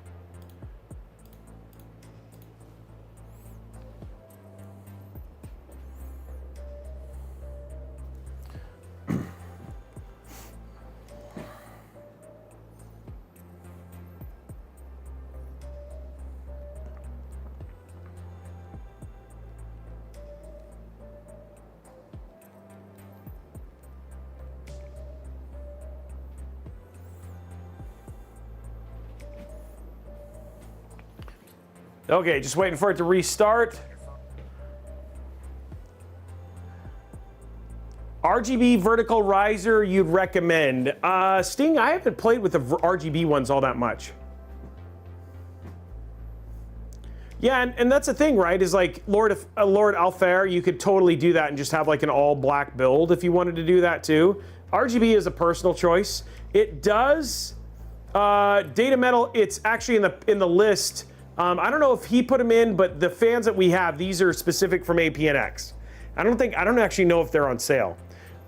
Okay, just waiting for it to restart. RGB vertical riser you'd recommend. Sting, I haven't played with the RGB ones all that much. Yeah, and that's the thing, right? Is like Lord Alfair, you could totally do that and just have like an all black build if you wanted to do that too. RGB is a personal choice. It does data metal. It's actually in the list. I don't know if he put them in, but the fans that we have, these are specific from APNX. I don't actually know if they're on sale,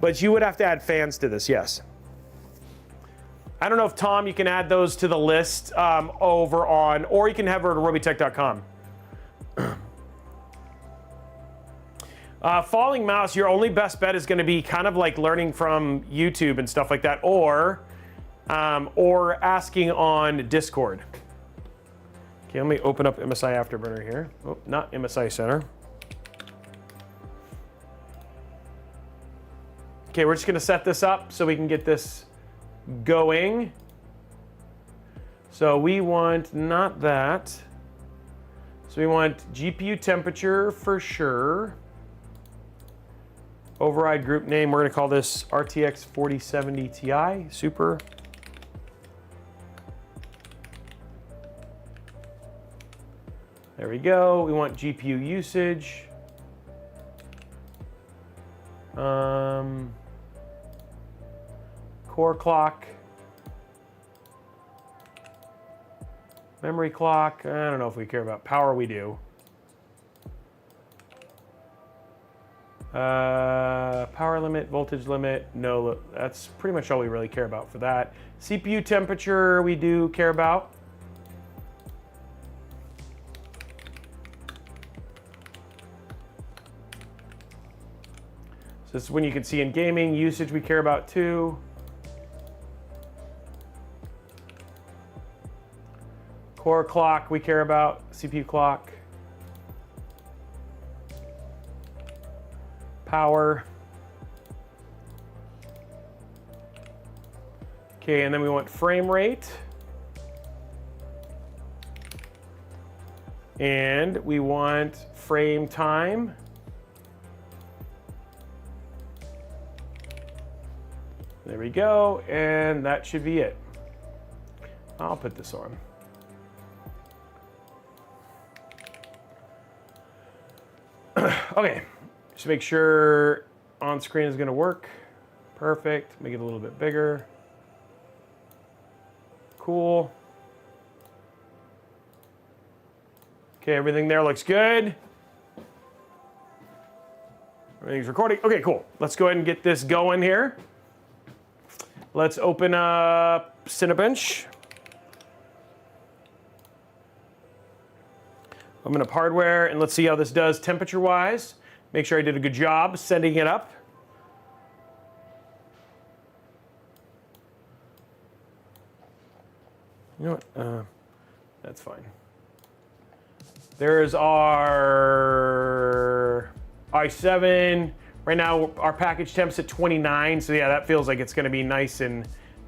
but you would have to add fans to this, yes. I don't know if Tom, you can add those to the list over on, or you can have her to robeytech.com. Falling mouse, your only best bet is going to be kind of like learning from YouTube and stuff like that, or asking on Discord. Okay, let me open up MSI Afterburner here. Oh, not MSI Center. Okay, we're just gonna set this up so we can get this going. So we want not that. So we want GPU temperature for sure. Override group name, we're gonna call this RTX 4070 Ti, super. There we go. We want GPU usage. Core clock. Memory clock. I don't know if we care about power. We do. Power limit, voltage limit. No, that's pretty much all we really care about for that. CPU temperature we do care about. This is when you can see in gaming. Usage we care about too. Core clock we care about. CPU clock. Power. Okay, and then we want frame rate. And we want frame time. There we go, and that should be it. I'll put this on. Okay, just make sure on screen is gonna work. Perfect, make it a little bit bigger. Cool. Okay, everything there looks good. Everything's recording. Okay, cool. Let's go ahead and get this going here. Let's open up Cinebench. Open up hardware, and let's see how this does temperature-wise. Make sure I did a good job setting it up. You know what? That's fine. There's our i7. Right now, our package temp's at 29, so yeah, that feels like it's gonna be nice and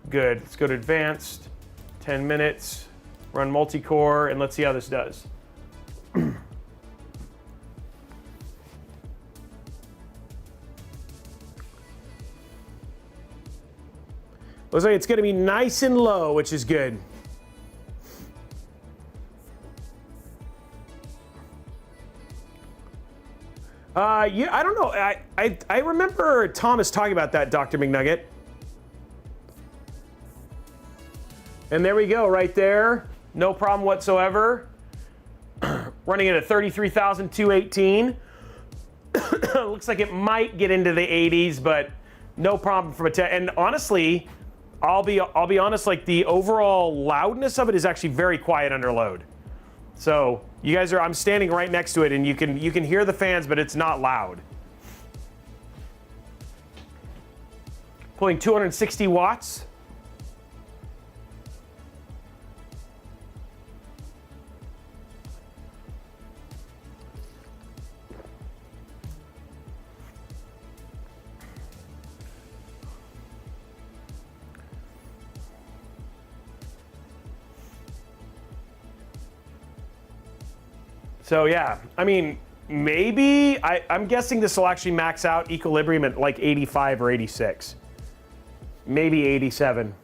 good. Let's go to advanced, 10 minutes. Run multi-core, and let's see how this does. Looks like it's going to be nice and low, which is good. Yeah, I don't know. I remember Thomas talking about that, Dr. McNugget. And there we go, right there. No problem whatsoever. Running it at 33,218. Looks like it might get into the 80s, but no problem from a tech. And honestly, I'll be honest. Like the overall loudness of it is actually very quiet under load. So you guys are. I'm standing right next to it, and you can hear the fans, but it's not loud. Pulling 260 watts. So yeah, I mean, maybe, I'm guessing this will actually max out equilibrium at like 85 or 86. Maybe 87.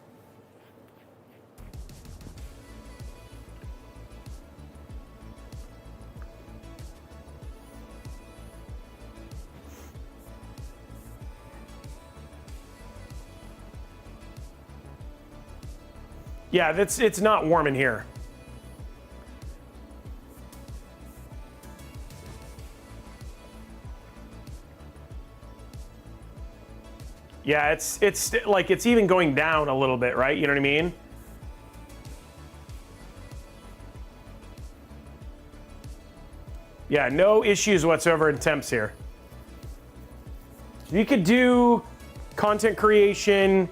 Yeah, it's not warm in here. Yeah, it's like it's even going down a little bit, right? You know what I mean? Yeah, no issues whatsoever in temps here. You could do content creation,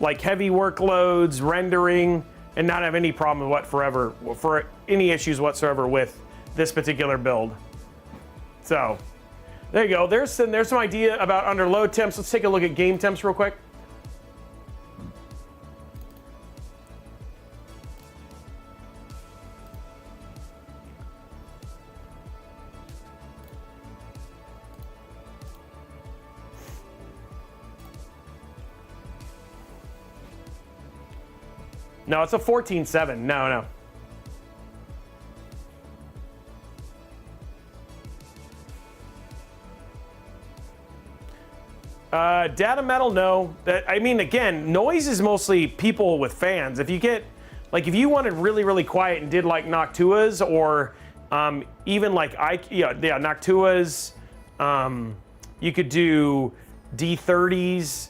like heavy workloads, rendering, and not have any problem whatsoever for any issues whatsoever with this particular build. So there you go. There's some idea about under load temps. Let's take a look at game temps real quick. No, it's a 14.7. No. Data metal, no. I mean, again, noise is mostly people with fans. If you get, like, if you wanted really, really quiet and did like Noctuas or even like Noctuas, you could do D30s.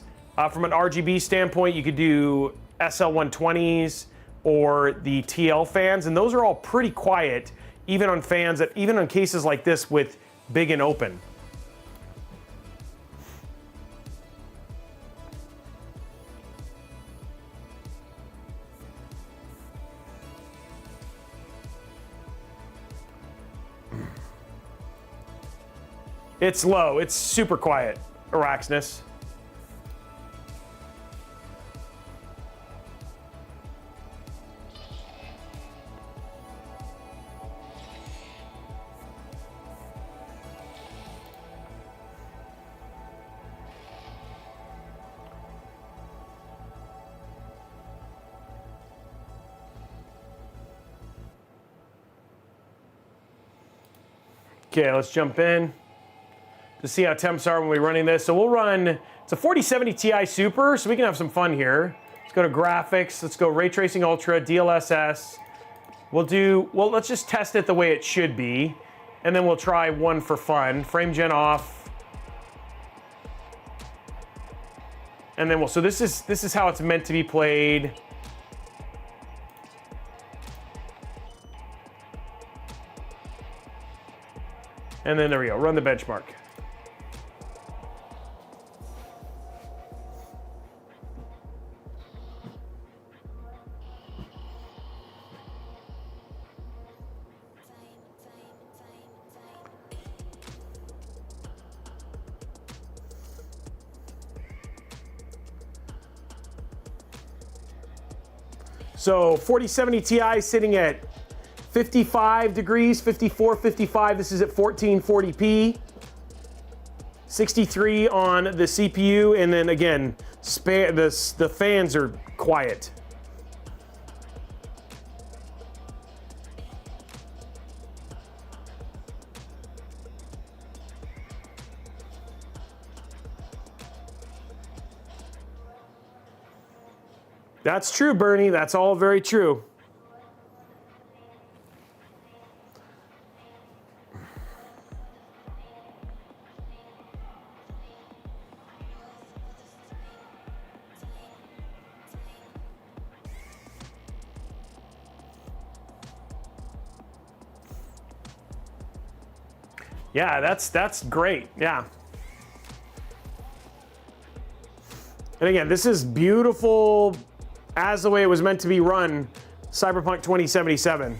From an RGB standpoint, you could do SL120s or the TL fans, and those are all pretty quiet, even on fans that, even on cases like this with big and open. It's low. It's super quiet, Araxness. Okay, let's jump in to see how temps are when we're running this. So we'll run, it's a 4070 Ti Super, so we can have some fun here. Let's go to graphics, let's go Ray Tracing Ultra, DLSS. Let's just test it the way it should be, and then we'll try one for fun. Frame gen off. And then so this is how it's meant to be played. And then there we go, run the benchmark. So 4070 Ti sitting at 55 degrees, 54, 55. This is at 1440p. 63 on the CPU, and then again, the fans are quiet. That's true, Bernie. That's all very true. Yeah, that's great. Yeah. And again, this is beautiful as the way it was meant to be run, Cyberpunk 2077.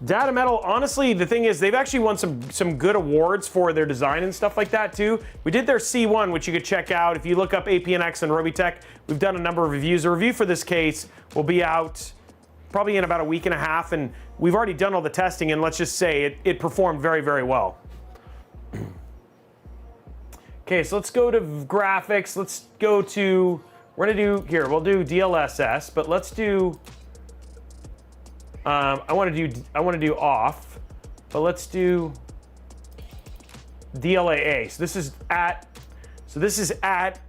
Data Metal, honestly, the thing is they've actually won some good awards for their design and stuff like that too. We did their C1, which you could check out. If you look up APNX and Robeytech, we've done a number of reviews. The review for this case will be out probably in about a week and a half, and we've already done all the testing, and let's just say it performed very, very well. Okay, so let's go to graphics. Let's go to, we're gonna do, here, we'll do DLSS, but let's do, I wanna do off, but let's do DLAA. So this is at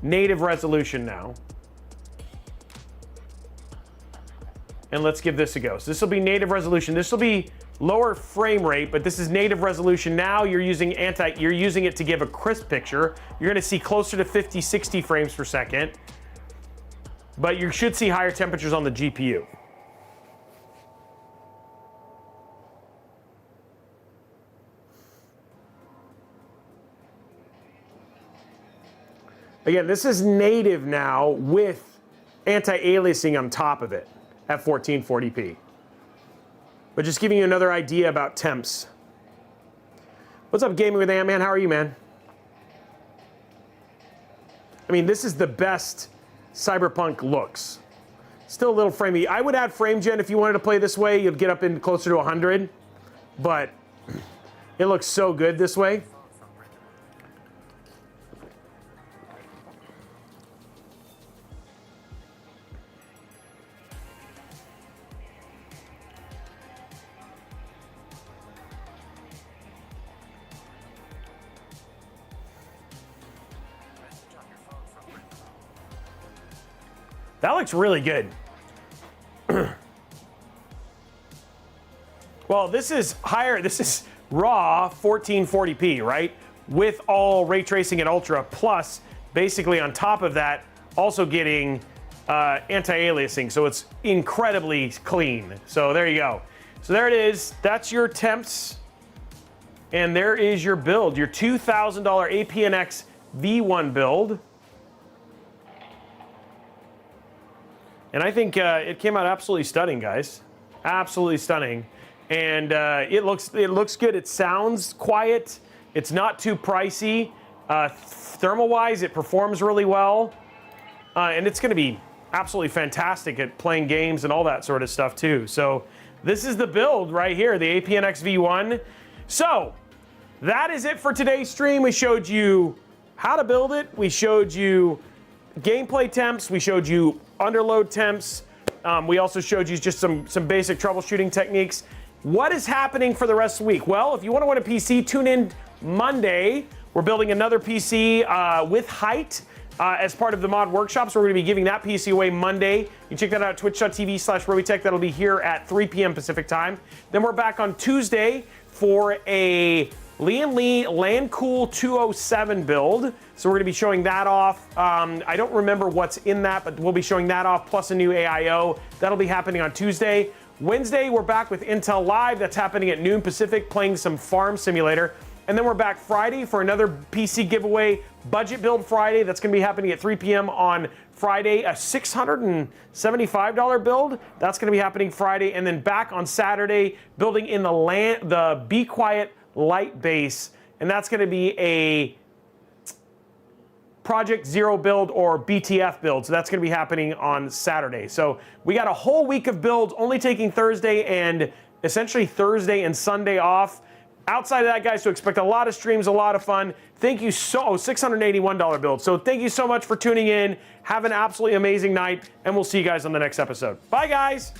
native resolution now. And let's give this a go. So this will be native resolution. This will be lower frame rate, but this is native resolution. Now you're using it to give a crisp picture. You're gonna see closer to 50, 60 frames per second, but you should see higher temperatures on the GPU. Again, this is native now with anti-aliasing on top of it at 1440p. But just giving you another idea about temps. What's up, Gaming with Ant-Man? How are you, man? I mean, this is the best Cyberpunk looks. Still a little framey. I would add frame gen if you wanted to play this way. You'd get up in closer to 100, but it looks so good this way. That looks really good. Well, this is higher. This is raw 1440p, right? With all ray tracing and ultra, plus basically on top of that, also getting anti-aliasing. So it's incredibly clean. So there you go. So there it is. That's your temps. And there is your build, your $2,000 APNX V1 build. And I think it came out absolutely stunning, guys. Absolutely stunning. And it looks good. It sounds quiet. It's not too pricey. Thermal-wise, it performs really well. And it's gonna be absolutely fantastic at playing games and all that sort of stuff too. So this is the build right here, the APNX V1. So that is it for today's stream. We showed you how to build it. We showed you gameplay temps. We showed you underload temps. We also showed you just some basic troubleshooting techniques. What is happening for the rest of the week? Well, if you want to win a PC, tune in Monday. We're building another PC with height as part of the mod workshop. So we're going to be giving that PC away Monday. You can check that out at twitch.tv/Robeytech. That'll be here at 3 p.m. Pacific time. Then we're back on Tuesday for a Lian Li Landcool 207 build. So we're going to be showing that off. I don't remember what's in that, but we'll be showing that off, plus a new AIO. That'll be happening on Tuesday. Wednesday, we're back with Intel Live. That's happening at noon Pacific, playing some Farm Simulator. And then we're back Friday for another PC giveaway, Budget Build Friday. That's going to be happening at 3 p.m. on Friday. A $675 build. That's going to be happening Friday. And then back on Saturday, building in the Be Quiet light base, and that's going to be a Project Zero build or BTF build. So that's going to be happening on Saturday. So we got a whole week of builds, only taking Thursday and essentially Thursday and Sunday off. Outside of that, guys, so expect a lot of streams, a lot of fun. Thank you $681 build. So thank you so much for tuning in. Have an absolutely amazing night, and we'll see you guys on the next episode. Bye, guys.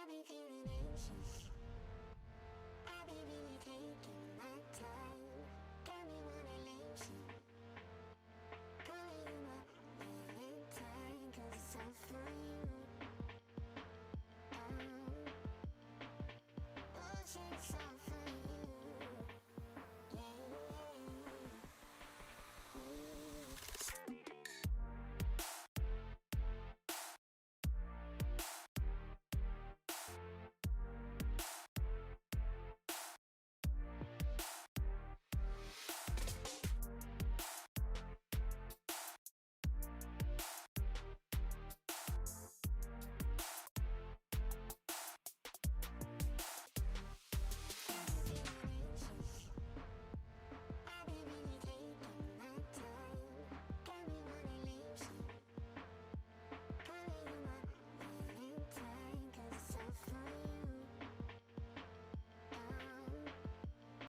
I be feeling anxious. I be really taking